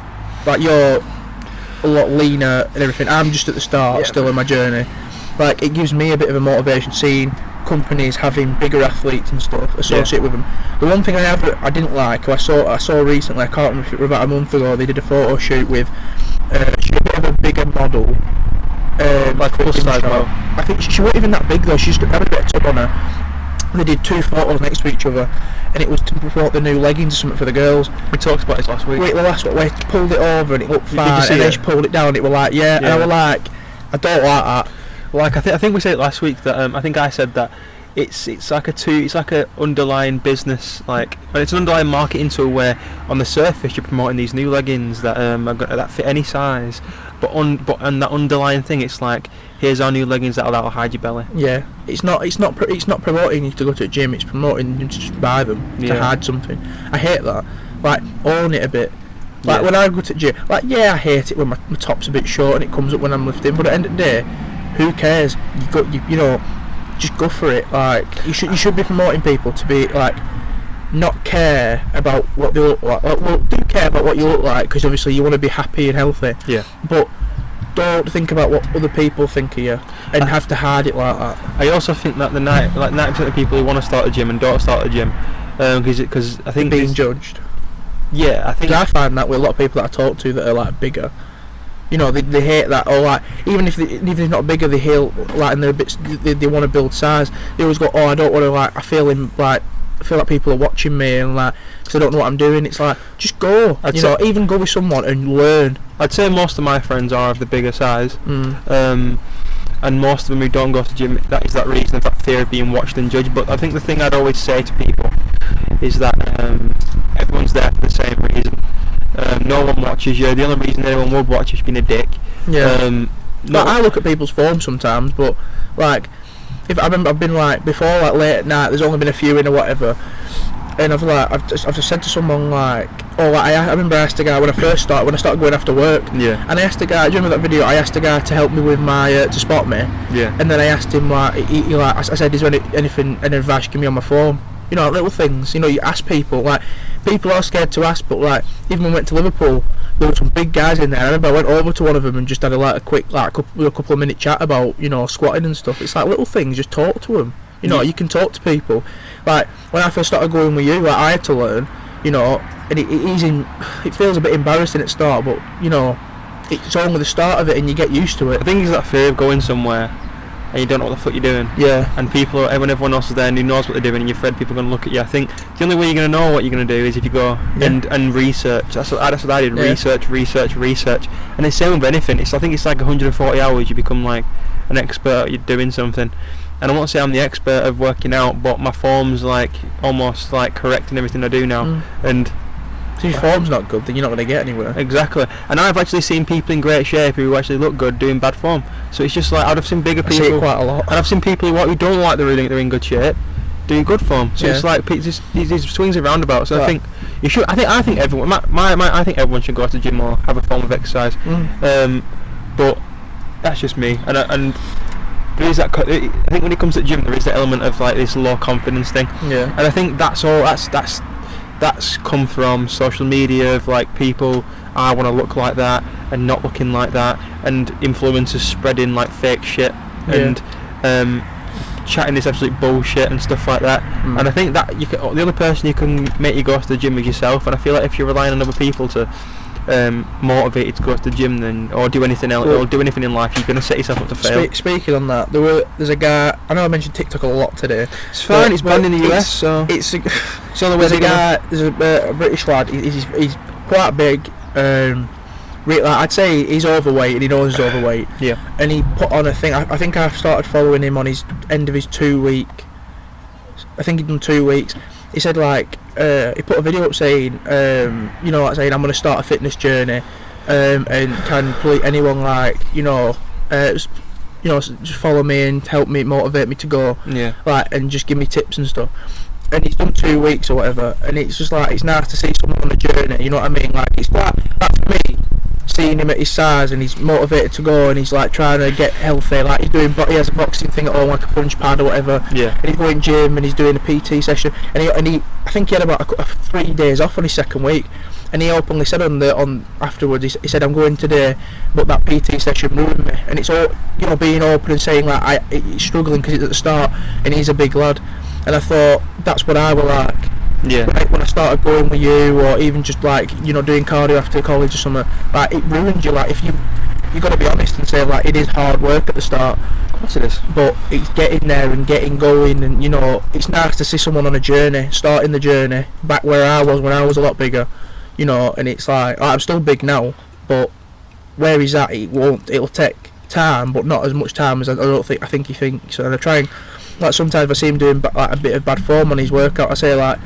Like you're a lot leaner and everything. I'm just at the start, still in my journey. Like it gives me a bit of a motivation seeing companies having bigger athletes and stuff associated with them. The one thing I didn't like, I saw recently, I can't remember if it was about a month ago, they did a photo shoot with she was a bit of a bigger model, like plus size model. I think she wasn't even that big though. She's had a bit of tub on her. They did 2 photos next to each other, and it was to promote the new leggings or something for the girls. We talked about this last week. The last one, we pulled it over and it looked fine, and then she pulled it down and it was like, and I was like, I don't like that. Like I think we said it last week that I think I said that it's like a underlying business, like it's an underlying marketing tool where on the surface you're promoting these new leggings that that fit any size, but on that underlying thing, it's like, here's our new leggings that'll hide your belly. Yeah, it's not promoting you to go to a gym. It's promoting you to just buy them to hide something. I hate that. Like, own it a bit. Like when I go to the gym, I hate it when my top's a bit short and it comes up when I'm lifting. But at the end of the day, who cares? Just go for it. Like you should be promoting people to be like, not care about what they look like. Well, do care about what you look like, because obviously you want to be happy and healthy. Yeah. But don't think about what other people think of you and have to hide it like that. I also think that 90% of people who want to start a gym and don't start a gym, because I think being judged. Yeah, I find that with a lot of people that I talk to that are like bigger. They hate that, or like even if they're not bigger, they heal like, and they're a bit. They want to build size. They always go, I don't want to I feel like people are watching me and like, because I don't know what I'm doing. It's like, just go. Even go with someone and learn. I'd say most of my friends are of the bigger size, and most of them who don't go to gym, that is that reason of that fear of being watched and judged. But I think the thing I'd always say to people is that everyone's there for the same reason. No one watches you. The only reason anyone would watch is being a dick. Yeah. I look at people's form sometimes, but like, if I remember, I've been like before, like late at night. There's only been a few in or whatever, and I've just said to someone like, I remember I asked a guy when I started going after work. Yeah. And I asked a guy. Do you remember that video? I asked a guy to help me with my to spot me. Yeah. And then I asked him like, I said, is there any advice you can give me on my form? You know, little things. You know, you ask people. Like, people are scared to ask, but like, even when we went to Liverpool, there were some big guys in there. I remember I went over to one of them and just had a quick, a couple of minute chat about, you know, squatting and stuff. It's like little things. Just talk to them. You know, you can talk to people. Like, when I first started going with you, like, I had to learn. You know, and it feels a bit embarrassing at the start, but you know, it's only the start of it, and you get used to it. I think it's that fear of going somewhere and you don't know what the fuck you're doing. Yeah. And everyone else is there and who knows what they're doing, and you're afraid people are going to look at you. I think the only way you're going to know what you're going to do is if you go and research. That's what I did. Yeah. Research. And it's same with anything. I think it's like 140 hours. You become like an expert. You're doing something. And I won't say I'm the expert of working out, but my form's like almost like correcting everything I do now. And if your form's not good, then you're not going to get anywhere. Exactly. And I've actually seen people in great shape who actually look good doing bad form. So it's just like I've seen bigger people. I see it quite a lot. And I've seen people who don't like they're in good shape doing good form. So it's like these swings and roundabouts. So I think you should. I think everyone. I think everyone should go to the gym or have a form of exercise. But that's just me. And there is that. I think when it comes to the gym, there is that element of like this low confidence thing. Yeah. And I think that's all. That's come from social media of like people, I want to look like that and not looking like that, and influencers spreading like fake shit and chatting this absolute bullshit and stuff like that. And I think that the only person you can make you go to the gym is yourself. And I feel like if you're relying on other people to motivate you to go to the gym or do anything else or do anything in life, you're going to set yourself up to fail. Speaking on that, there's a guy. I know I mentioned TikTok a lot today. It's fine. It's banned in the US, so it's so there's a British lad. He's quite big. I'd say he's overweight, and he knows he's overweight. Yeah. And he put on a thing. I think I've started following him on his end of his 2 week. I think he'd done 2 weeks. He said like he put a video up saying you know, like saying I'm going to start a fitness journey and can anyone like just follow me and help me, motivate me to go, like, and just give me tips and stuff. And he's done 2 weeks or whatever, and it's just like it's nice to see someone on a journey, you know what I mean? Like, it's quite, like, for me, seeing him at his size and he's motivated to go and he's like trying to get healthy, like he has a boxing thing at home, like a punch pad or whatever, and he's going gym and he's doing a PT session, and he I think he had about 3 days off on his second week, and he openly said on afterwards, he said, I'm going today, but that PT session ruined me. And it's all, you know, being open and saying like he's struggling because it's at the start and he's a big lad. And I thought that's what I were like. Yeah. When I started going with you, or even just like, you know, doing cardio after college or something, like it ruined you. Like, if you got to be honest and say like it is hard work at the start. Of course it is. But it's getting there and getting going, and you know, it's nice to see someone on a journey, starting the journey back where I was when I was a lot bigger, you know. And it's like I'm still big now, but where he's at, it'll take time, but not as much time as I think he thinks. And I try and, like, sometimes if I see him doing like a bit of bad form on his workout, I say like,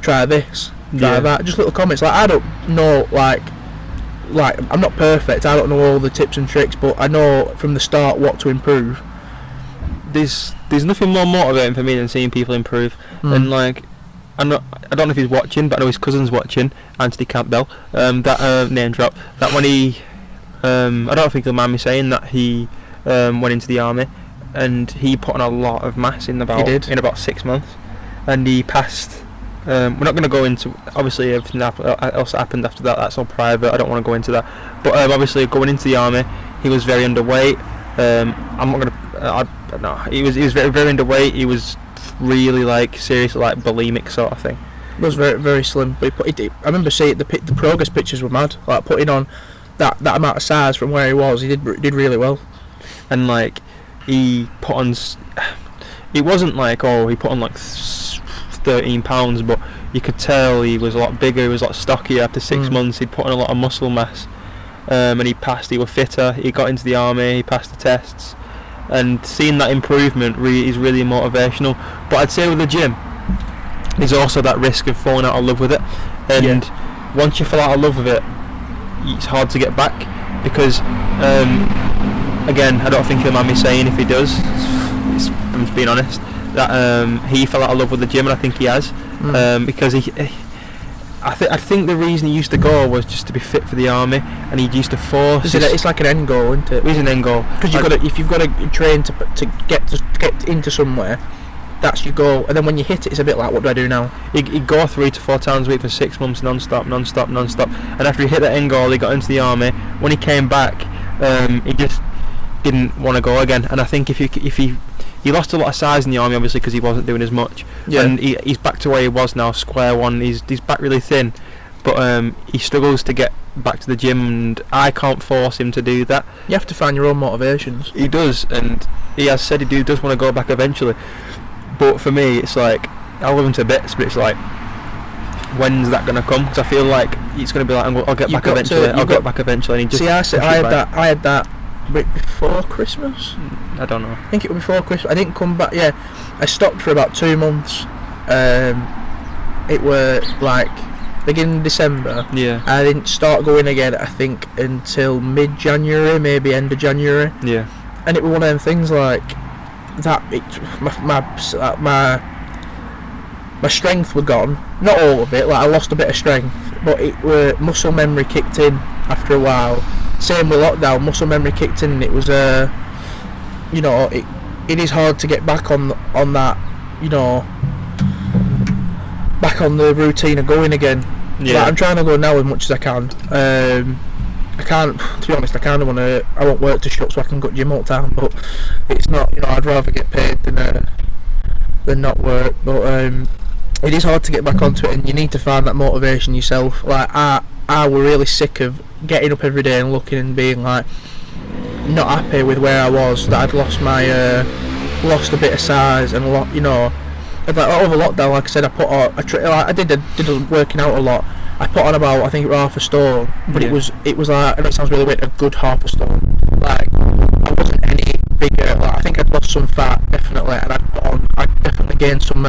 try this, try that, just little comments. Like, I don't know, like I'm not perfect, I don't know all the tips and tricks, but I know from the start what to improve. There's nothing more motivating for me than seeing people improve. And like, I don't know if he's watching, but I know his cousin's watching, Anthony Campbell, that name drop, that when he I don't think he'll mind me saying that he went into the army, and he put on a lot of mass in about 6 months, and he passed. We're not going to go into obviously everything else that happened after that. That's all private. I don't want to go into that. But obviously going into the army, he was very underweight. I'm not going to. No, he was very, very underweight. He was really like seriously like bulimic sort of thing. It was very, very slim. But I remember seeing the progress pictures were mad. Like, putting on that amount of size from where he was, he did really well. And like, he put on. It wasn't like, he put on like 13 pounds, but you could tell he was a lot bigger, he was a lot stockier. After 6 months he'd put on a lot of muscle mass, and he was fitter, he got into the army, he passed the tests, and seeing that improvement is really motivational. But I'd say with the gym, there's also that risk of falling out of love with it, and once you fall out of love with it, it's hard to get back, because again, I don't think he'll mind me saying if he does, I'm just being honest, that he fell out of love with the gym, and I think he has, because I think the reason he used to go was just to be fit for the army, and he used to force. It's like an end goal, isn't it? It is an end goal, because if you've got to train to get into somewhere, that's your goal. And then when you hit it, it's a bit like, what do I do now? He'd go 3 to 4 times a week for 6 months, non-stop. And after he hit that end goal, he got into the army. When he came back, he just didn't want to go again. And I think if he lost a lot of size in the army, obviously, because he wasn't doing as much. Yeah. And he's back to where he was now, square one. He's back really thin, but he struggles to get back to the gym, and I can't force him to do that. You have to find your own motivations. He does, and he has said he does want to go back eventually. But for me, it's like, I love him to bits, but it's like, when's that going to come? Because I feel like it's going to be like, I'll get back eventually. I'll get back eventually. And he just see, I had that before Christmas. I don't know. I think it was before Christmas. I didn't come back. Yeah, I stopped for about 2 months. It were like beginning of December. Yeah. I didn't start going again, I think, until mid-January, maybe end of January. Yeah. And it was one of them things like that. My strength were gone. Not all of it. Like, I lost a bit of strength, but it were muscle memory kicked in after a while. Same with lockdown. Muscle memory kicked in, and it was you know, it is hard to get back on that. You know, back on the routine of going again. Yeah. Like, I'm trying to go now as much as I can. I can't, to be honest, I won't work to shut so I can go to gym all the time, but it's not, you know, I'd rather get paid than not work, but it is hard to get back onto it, and you need to find that motivation yourself. Like, I were really sick of getting up every day and looking and being like, not happy with where I was, that I'd lost a bit of size and a lot, you know. Like, over lockdown, like I said, I put on, I did working out a lot. I put on about, I think it was half a stone, but Yeah. it was like, and it sounds really weird, a good half a stone. Like, I wasn't any bigger. Like, I think I'd lost some fat, definitely, and I definitely gained some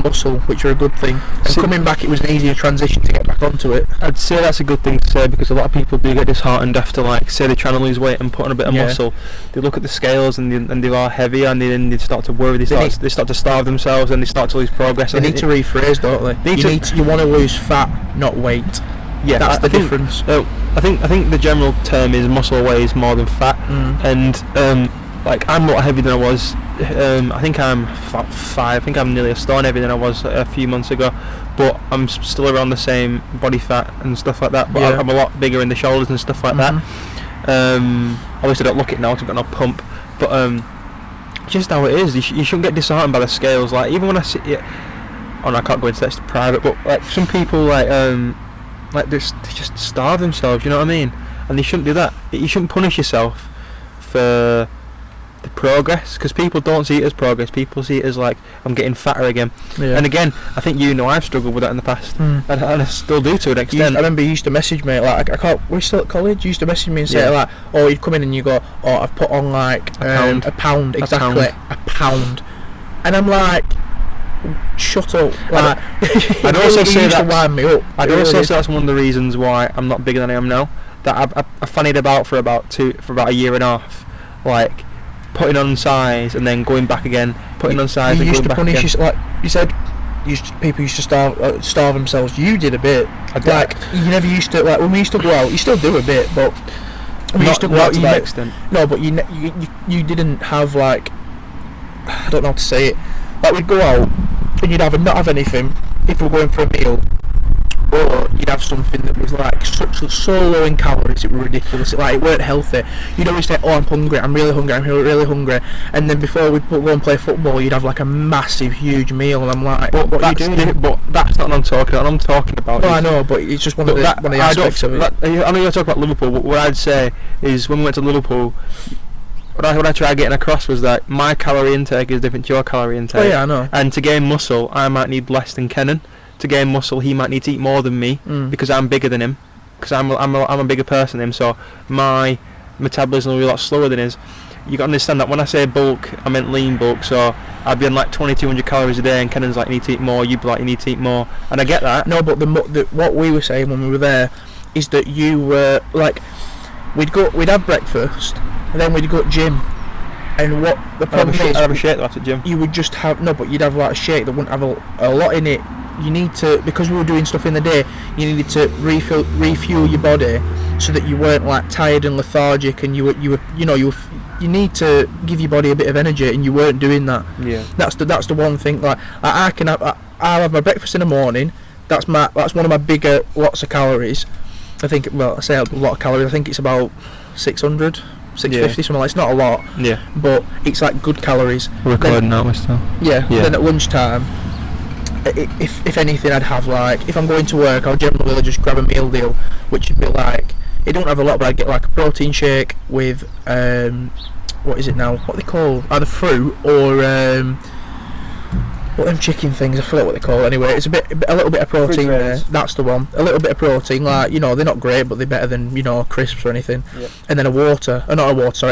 muscle, which are a good thing. And coming back, it was an easier transition to get back onto it. I'd say that's a good thing to say, because a lot of people do get disheartened after, like, say they're trying to lose weight and put on a bit of muscle. They look at the scales and they are heavy, and then they start to worry. They start to starve themselves, and they start to lose progress. They need to rephrase, don't they? You want to lose fat, not weight. Yeah, that's the difference. I think the general term is muscle weighs more than fat, and like, I'm a lot heavier than I was. I think I'm 5. I think I'm nearly a stone heavier than I was a few months ago, but I'm still around the same body fat and stuff like that. But I'm a lot bigger in the shoulders and stuff like that. Obviously, I don't look it now because I've got no pump, but just how it is. You shouldn't get disheartened by the scales. Like, even when I see it, I can't go into that, it's private. But like, some people they just starve themselves. You know what I mean? And they shouldn't do that. You shouldn't punish yourself for the progress, because people don't see it as progress. People see it as like, I'm getting fatter again. And again, I think I've struggled with that in the past, and I still do to an extent. I remember you used to message me, like, we're still at college, you used to message me and say like, oh, you've come in and you go, oh, I've put on like a pound, exactly, a pound, and I'm like, shut up. Like, I'd also say that wind me up. I'd also say that's one of the reasons why I'm not bigger than I am now. That I fannied about for about a year and a half, like, putting on size and then going back again, putting on size and going back again. You used to punish, like you said, people used to starve themselves. You did a bit. Like, you never used to, like, when we used to go out, you still do a bit, but we used to go out to that extent. No, but you didn't have, like, I don't know how to say it. Like, we'd go out and you'd either not have anything if we were going for a meal, or you'd have something that was like so low in calories it was ridiculous. Like, it weren't healthy. You'd always say, oh, I'm hungry, I'm really hungry, and then before we'd go and play football, you'd have like a massive huge meal, and I'm like, what are you doing? But that's not what I'm talking about. I'm talking about. No, I know, but it's just one of the aspects of it. I know you're talking about Liverpool, but what I'd say is, when we went to Liverpool, what I tried getting across was that my calorie intake is different to your calorie intake. Oh yeah, I know. And to gain muscle, I might need less than Kenan. To gain muscle, he might need to eat more than me, because I'm bigger than him, because I'm a bigger person than him, so my metabolism will be a lot slower than his. You got to understand that when I say bulk, I meant lean bulk, so I'd be on like 2200 calories a day, and Kenan's like, you need to eat more, you'd be like, you need to eat more, and I get that. No, but what we were saying when we were there is that you were like, we'd have breakfast, and then we'd go to gym, and what the problem is, I'd have a shake though at the gym. You would just have, no, but you'd have like a shake that wouldn't have a lot in it. You need to, because we were doing stuff in the day, you needed to refuel your body so that you weren't like tired and lethargic, and you you need to give your body a bit of energy, and you weren't doing that. Yeah. That's the one thing. Like I'll have my breakfast in the morning. That's one of my bigger lots of calories. I think, well, I say a lot of calories. I think it's about 600, 650, something like. It's not a lot. Yeah. But it's like good calories. We're recording, aren't we still? Yeah. Then at lunchtime, if anything, I'd have like, if I'm going to work, I'll generally just grab a meal deal, which would be like, it don't have a lot, but I'd get like a protein shake with what is it now? What they call either fruit or what them chicken things? I forget what they call it. Anyway, it's a little bit of protein there. That's the one. A little bit of protein, like, you know, they're not great, but they're better than, you know, crisps or anything. Yep. And then a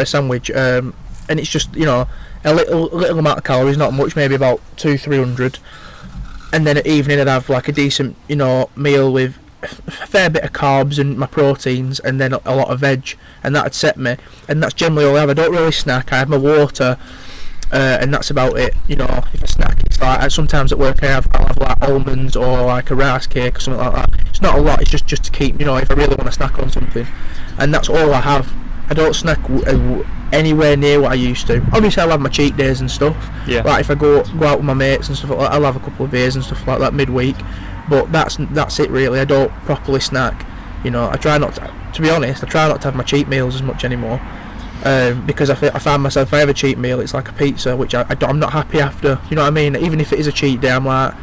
sandwich. And it's just, you know, a little amount of calories, not much, maybe about 200-300. And then at evening I'd have like a decent, you know, meal with a fair bit of carbs and my proteins, and then a lot of veg, and that'd set me. And that's generally all I have. I don't really snack. I have my water. And that's about it. You know, if I snack, it's like sometimes at work I'll have like almonds or like a rice cake or something like that. It's not a lot. It's just to keep, you know, if I really want to snack on something, and that's all I have. I don't snack anywhere near what I used to. Obviously, I'll have my cheat days and stuff. Yeah. Like if I go out with my mates and stuff like that, I'll have a couple of beers and stuff like that midweek. But that's it really. I don't properly snack. You know, I try not to be honest. I try not to have my cheat meals as much anymore. Because I find myself, if I have a cheat meal, it's like a pizza, which I'm not happy after. You know what I mean? Even if it is a cheat day, I'm like,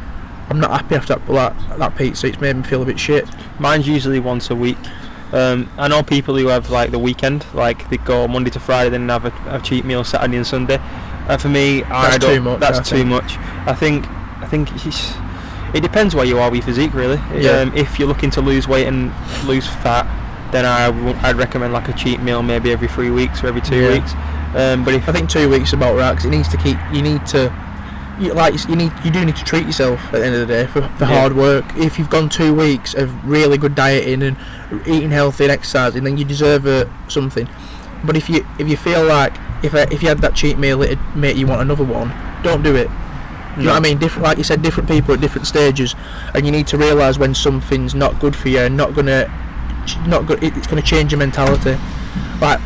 I'm not happy after that pizza. It's made me feel a bit shit. Mine's usually once a week. I know people who have like the weekend, like they go Monday to Friday, then have a cheat meal Saturday and Sunday. For me, that's too much. That's too much. I think it depends where you are with your physique, really. Yeah. If you're looking to lose weight and lose fat, then I'd recommend like a cheat meal maybe every 3 weeks or every 2 weeks. But if I think 2 weeks is about right, because it needs to keep. You do need to treat yourself at the end of the day for hard work. If you've gone 2 weeks of really good dieting and eating healthy and exercising, then you deserve something. But if you feel like if you had that cheat meal, it'd make you want another one, don't do it. You know what I mean? Like you said, different people at different stages, and you need to realise when something's not good for you and not good. It's gonna change your mentality. Like,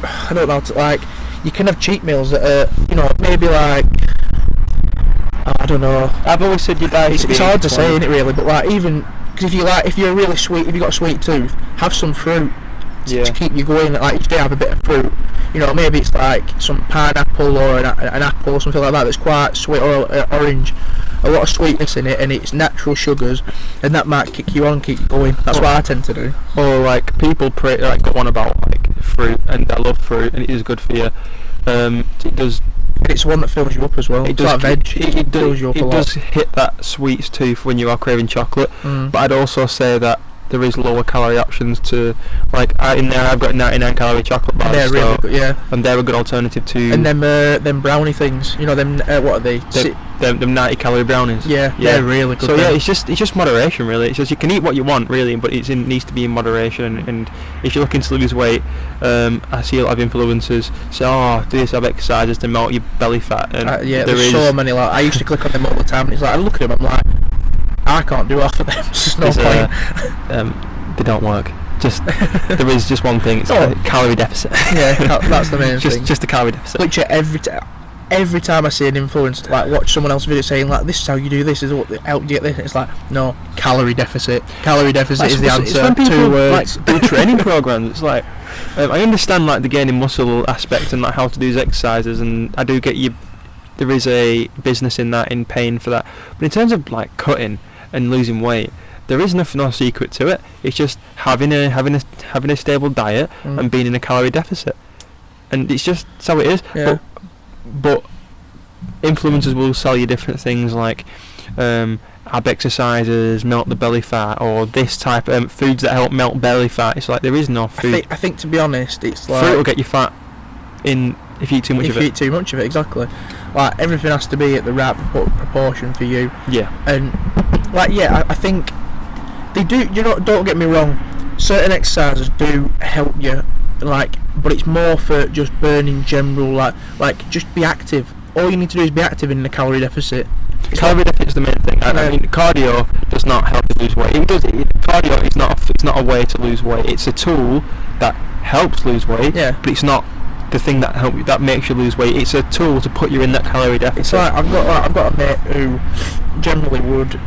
I don't know. Like, you can have cheat meals that are, you know, maybe like, I don't know. I've always said your diet. It's hard to say, isn't it, really? But like, even because if you're really sweet, if you've got a sweet tooth, have some fruit to keep you going. Like each day, have a bit of fruit. You know, maybe it's like some pineapple or an apple or something like that that's quite sweet, or orange. A lot of sweetness in it, and it's natural sugars, and that might kick you on, keep you going. That's what I tend to do. Or like people go on about like fruit, and I love fruit, and it is good for you. It does. It's one that fills you up as well. It's like veg. It fills you up a lot. It does hit that sweet tooth when you are craving chocolate. But I'd also say that there is lower calorie options to, like, in there I've got 99 calorie chocolate bars. They're really good, yeah. And they're a good alternative to. And them brownie things, you know, them what are they? Them 90 calorie brownies. Yeah, they're really good. So yeah, it's just moderation really. It's just you can eat what you want really, but it needs to be in moderation. And if you're looking to lose weight, I see a lot of influencers say, "Oh, do this, have exercises to melt your belly fat." And there's so many. Like, I used to click on them all the time, and it's like I look at them, I'm like, I can't do half of them. There's no point. They don't work. There is just one thing. It's a calorie deficit. Yeah, that's the main thing. Just a calorie deficit. Literally every time I see an influencer like watch someone else's video saying like this is how you do this, is what help you get this, it's like no, calorie deficit. Calorie deficit is the answer. It's when people 2 words. Like do training programs. It's like I understand like the gaining muscle aspect and like how to do these exercises, and I do get you. There is a business in that, in paying for that. But in terms of like cutting and losing weight, there is no secret to it. It's just having a stable diet and being in a calorie deficit, and it's just how it is. Yeah. But influencers will sell you different things like ab exercises, melt the belly fat, or this type of foods that help melt belly fat. It's like there is no food. I think to be honest, it's like fruit will get you fat in if you eat too much of it. If you eat too much of it, exactly. Like everything has to be at the right proportion for you. Yeah. And like I think they do. You know, don't get me wrong. Certain exercises do help you, like, but it's more for just burning general. Like just be active. All you need to do is be active in the calorie deficit. Calorie deficit is the main thing. I mean, cardio does not help you lose weight. Cardio is not. It's not a way to lose weight. It's a tool that helps lose weight. Yeah. But it's not the thing that makes you lose weight. It's a tool to put you in that calorie deficit. It's like I've got a mate who generally would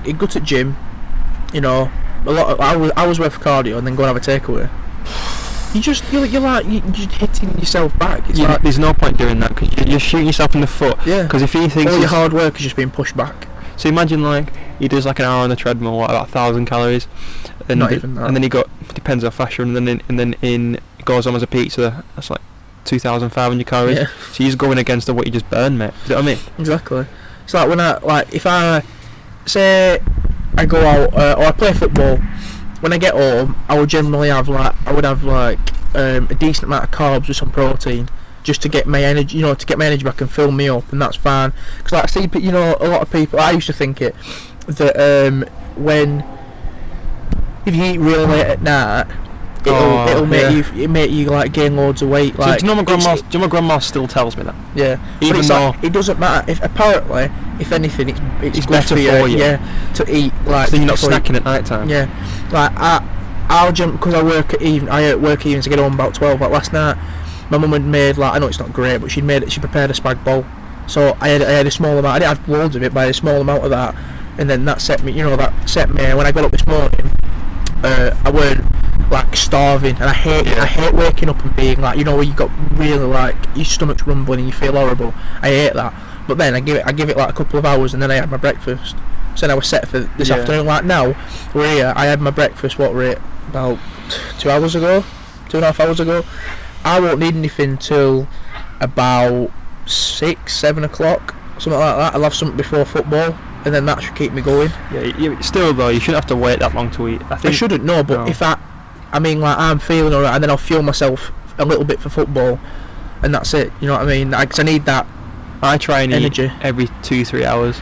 he'd go to the gym, you know, a lot of hours worth of cardio, and then go and have a takeaway. You're just hitting yourself back. There's no point doing that because you're shooting yourself in the foot. Yeah. Because if he thinks all your hard work is just being pushed back. So imagine he does like an hour on the treadmill, about 1,000 calories, and not even that. And then depends how fast you're, and then goes on as a pizza. That's like 2,500 calories. Yeah. So you're going against what you just burned, mate. You know what I mean? Exactly. It's like when if I say I go out or I play football. When I get home, I would generally have a decent amount of carbs with some protein, just to get my energy, back and fill me up, and that's fine. Because I see, a lot of people. I used to think it that if you eat really late at night, it'll make you like gain loads of weight. Like, do you know my grandma still tells me that? Yeah, even though it doesn't matter. If anything, it's good better for you. you. Yeah, to eat like. So then you're not snacking at night time. Yeah, like I'll jump because I work at evenings to get home about 12. Like last night, my mum had made I know it's not great, but she prepared a spag bowl. So I had a small amount. I didn't have loads of it, but I had a small amount of that, and then that set me. When I got up this morning, I weren't starving, and I hate waking up and being where you got really your stomach's rumbling and you feel horrible. I hate that. But then I give it a couple of hours, and then I had my breakfast. So then I was set for this afternoon. Like now, we're here. I had my breakfast. What were it? About 2.5 hours ago. I won't need anything till about 6-7 o'clock, something like that. I'll have something before football, and then that should keep me going. Yeah. Still though, you shouldn't have to wait that long to eat. I shouldn't. No, but if I'm feeling alright, and then I'll fuel myself a little bit for football, and that's it. You know what I mean? Because I need that. I try and energy. Eat every 2-3 hours,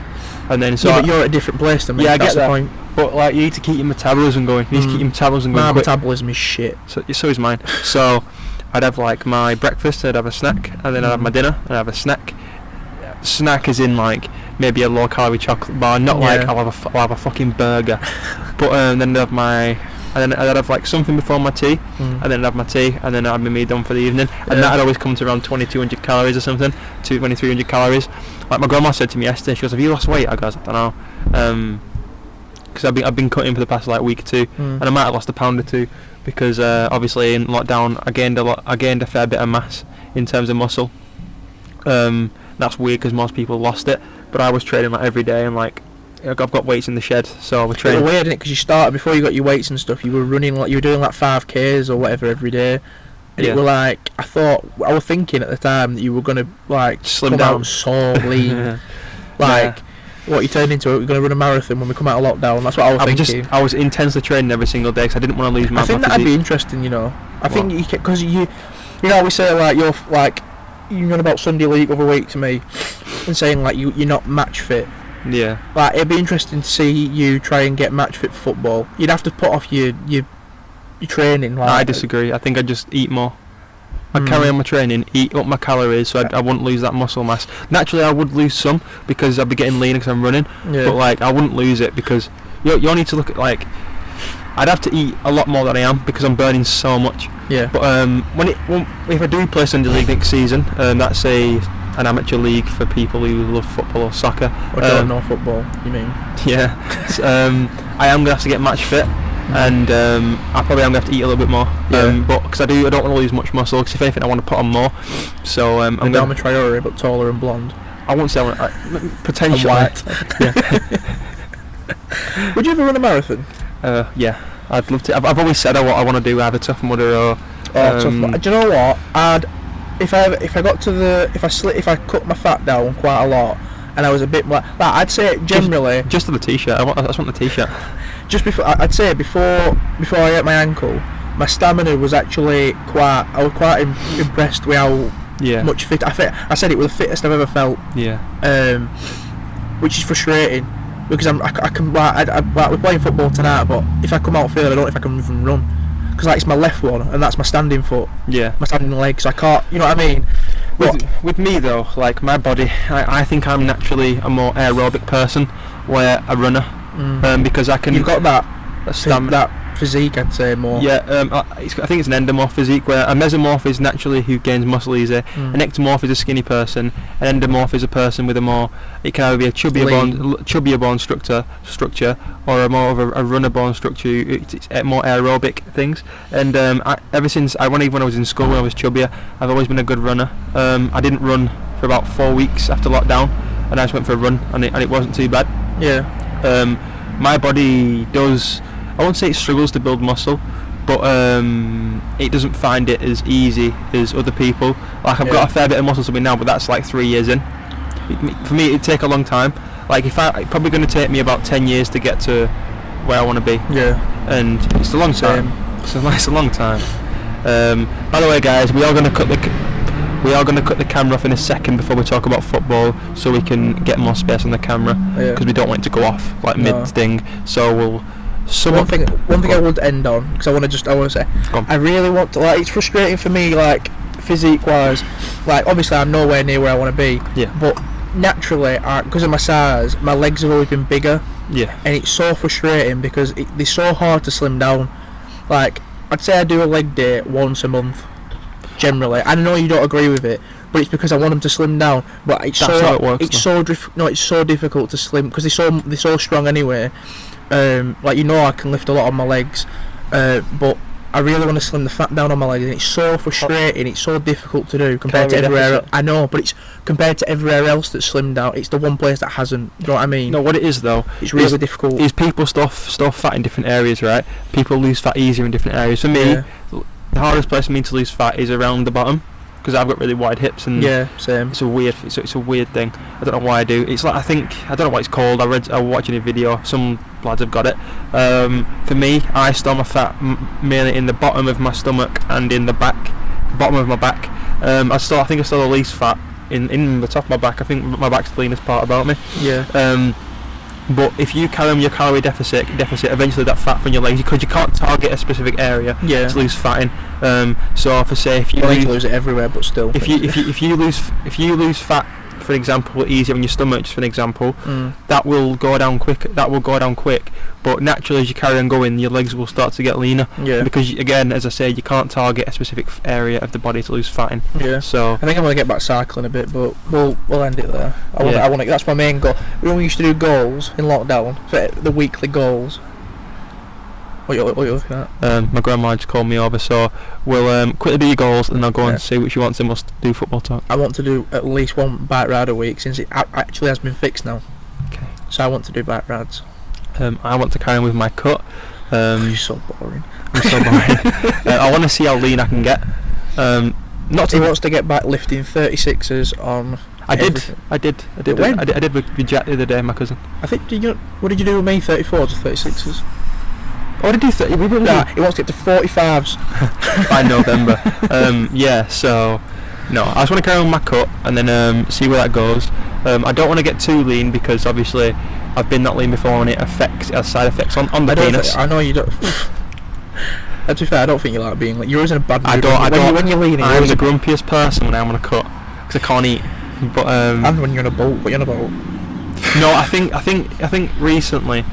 and then but you're at a different place than me. Yeah, I that's get the that. point. But you need to keep your metabolism going. You need to keep your metabolism going. My quick. metabolism is shit. So is mine. So I'd have my breakfast, I'd have a snack, and then I'd have my dinner, and I'd have a snack. Snack is in maybe a low calorie chocolate bar, not I'll have a fucking burger. But then I'd have something before my tea, and then I'd have my tea, and then I'd be me done for the evening, and that'd always come to around 2,200 calories or something, 2,300 calories. Like my grandma said to me yesterday, she goes, "Have you lost weight?" I goes, "I don't know," because I've been cutting for the past week or two, and I might have lost a pound or two, because obviously in lockdown I gained a fair bit of mass in terms of muscle. That's weird because most people lost it, but I was training every day, and I've got weights in the shed, so I was training. It's weird, isn't it? Because you started before you got your weights and stuff. You were running you were doing 5Ks or whatever every day, and it were I was thinking at the time that you were gonna slim come down out so lean, what you turned into. We're gonna run a marathon when we come out of lockdown. That's what I was thinking. I was intensely training every single day because I didn't want to lose my. I think that'd be interesting, I think because you we say you're on about Sunday League other week to me, and saying you're not match fit. Yeah. It'd be interesting to see you try and get match fit for football. You'd have to put off your training. I disagree. I think I'd just eat more. I'd carry on my training, eat up my calories, so I wouldn't lose that muscle mass. Naturally, I would lose some because I'd be getting leaner because I'm running. Yeah. But I wouldn't lose it because you need to look at I'd have to eat a lot more than I am because I'm burning so much. Yeah. But if I do play Sunday League next season, that's an amateur league for people who love football or soccer. Or don't know football, you mean? Yeah. I am going to have to get match fit, and I probably am going to have to eat a little bit more. But because I don't want to lose much muscle, because if anything I want to put on more. So I'm going to Traore, but taller and blonde. I won't say I want potentially. And white. Yeah. Would you ever run a marathon? Yeah, I'd love to. I've always said what I want to do, either Tough Mudder or. Tough Mudder. Do you know what? If I cut my fat down quite a lot, and I was a bit more I'd say generally just to the t-shirt. I just want the t-shirt. Just before I'd say before I hurt my ankle, my stamina was actually I was quite impressed with how much fit I said it was the fittest I've ever felt. Yeah. Which is frustrating because we're playing football tonight, but if I come out field, I don't know if I can even run. Because it's my left one, and that's my standing foot. Yeah. My standing leg, so I can't. You know what I mean? With me though, my body, I think I'm naturally a more aerobic person, where a runner, because I can. You've got that physique, I'd say more. Yeah, I think it's an endomorph physique, where a mesomorph is naturally who gains muscle easy. An ectomorph is a skinny person. An endomorph is a person with a more, it can either be a chubbier bone structure, or a more of a runner bone structure. It's more aerobic things. And ever since even when I was in school, when I was chubbier, I've always been a good runner. I didn't run for about 4 weeks after lockdown, and I just went for a run, and it wasn't too bad. Yeah. My body does, I won't say it struggles to build muscle, but it doesn't find it as easy as other people. Like, I've got a fair bit of muscle to me now, but that's like 3 years in. For me, it'd take a long time. Like, it's probably going to take me about 10 years to get to where I want to be. Yeah. And it's a long time. It's a long time. By the way, guys, we are going to cut the camera off in a second before we talk about football, so we can get more space on the camera, because we don't want it to go off like mid-thing. So we'll. One thing I would end on, because I want to say, I really want to, like, it's frustrating for me, like, physique wise, like, obviously I'm nowhere near where I want to be, but naturally, because of my size, my legs have always been bigger, and it's so frustrating because they're so hard to slim down. Like, I'd say I do a leg day once a month, generally. I know you don't agree with it, but it's because I want them to slim down. But it's so difficult to slim, because they're so strong anyway. Like, I can lift a lot on my legs, but I really want to slim the fat down on my legs, and it's so frustrating. It's so difficult to do compared to everywhere else. I know, but it's compared to everywhere else that's slimmed out. It's the one place that hasn't. You know what I mean? No, what it is though, it's really difficult. Is people store fat in different areas, right? People lose fat easier in different areas. For me, the hardest place for me to lose fat is around the bottom, because I've got really wide hips, and same. It's a weird thing. I don't know why I do. It's like, I don't know what it's called. I was watching a video. Some lads have got it. For me, I store my fat mainly in the bottom of my stomach and in the bottom of my back. I think I store the least fat in the top of my back. I think my back's the leanest part about me. But if you carry on your calorie deficit, eventually that fat from your legs, because you can't target a specific area to lose fat in. So for say, if you lose it everywhere, but still, if you lose fat, for example, easier on your stomach, just for an example, that will go down quick. But naturally, as you carry on going, your legs will start to get leaner. Because again, as I say, you can't target a specific area of the body to lose fat in. So I think I'm gonna get back cycling a bit, but we'll end it there. I want. That's my main goal. We used to do goals in lockdown, for the weekly goals. What you looking at? My grandma just called me over, so we'll quickly do your goals, and I'll go and see which you want, and we'll do football talk. I want to do at least one bike ride a week, since it actually has been fixed now. Okay. So I want to do bike rides. I want to carry on with my cut. You're so boring. I'm so boring. I want to see how lean I can get. He wants to get back lifting 36ers on. I did with Jack the other day, my cousin. I think what did you do with me? 34s or 36ers? Oh, did you do 30? He wants to get to 45s by November. So no, I just want to carry on my cut and then see where that goes. I don't want to get too lean, because obviously I've been that lean before, and it has side effects on the penis. I know you don't. To be fair, I don't think you like being like, you're always in a bad mood. When you're leaning, I'm the grumpiest person when I'm on a cut, because I can't eat. But and when you're on a boat, what you're on a boat? No, I think recently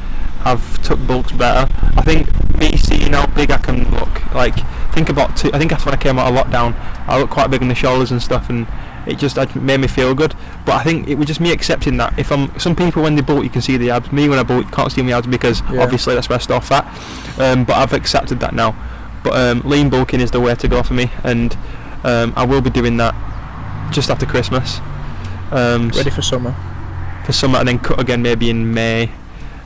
I've took bulks better. I think me seeing how big I can look, like, I think that's when I came out of lockdown. I looked quite big on the shoulders and stuff, and it made me feel good. But I think it was just me accepting that some people, when they bulk, you can see the abs. Me, when I bulk, you can't see my abs, because obviously that's where I store fat. But I've accepted that now. But lean bulking is the way to go for me, and I will be doing that just after Christmas. Ready for summer. And then cut again maybe in May.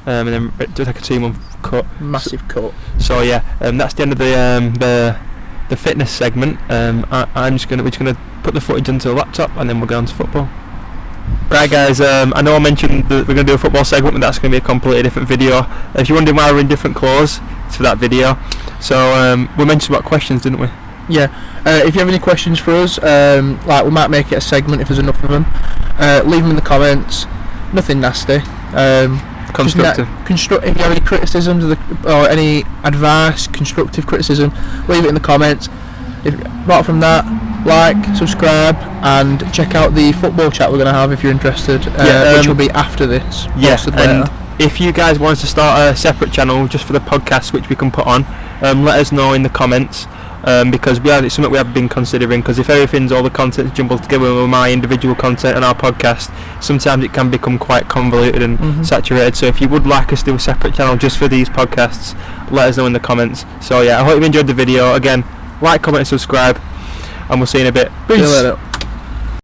And then do like a 2-month cut. Massive cut. So that's the end of the fitness segment. We're just gonna put the footage onto the laptop, and then we'll go on to football. Right, guys. I know I mentioned that we're gonna do a football segment, but that's gonna be a completely different video. If you're wondering why we're in different clothes, it's for that video. So we mentioned about questions, didn't we? Yeah. If you have any questions for us, we might make it a segment if there's enough of them. Leave them in the comments. Nothing nasty. Constructive. If you have any criticisms or any advice, constructive criticism, leave it in the comments. Apart from that, like, subscribe, and check out the football chat we're going to have if you're interested, which will be after this. Yeah, and if you guys want us to start a separate channel just for the podcast, which we can put on, let us know in the comments. Because it's something we have been considering, because if everything's all the content jumbled together with my individual content and our podcast, sometimes it can become quite convoluted and saturated. So if you would like us to do a separate channel just for these podcasts, let us know in the comments. So yeah, I hope you enjoyed the video. Again, like, comment and subscribe, and we'll see you in a bit. Peace. See you later.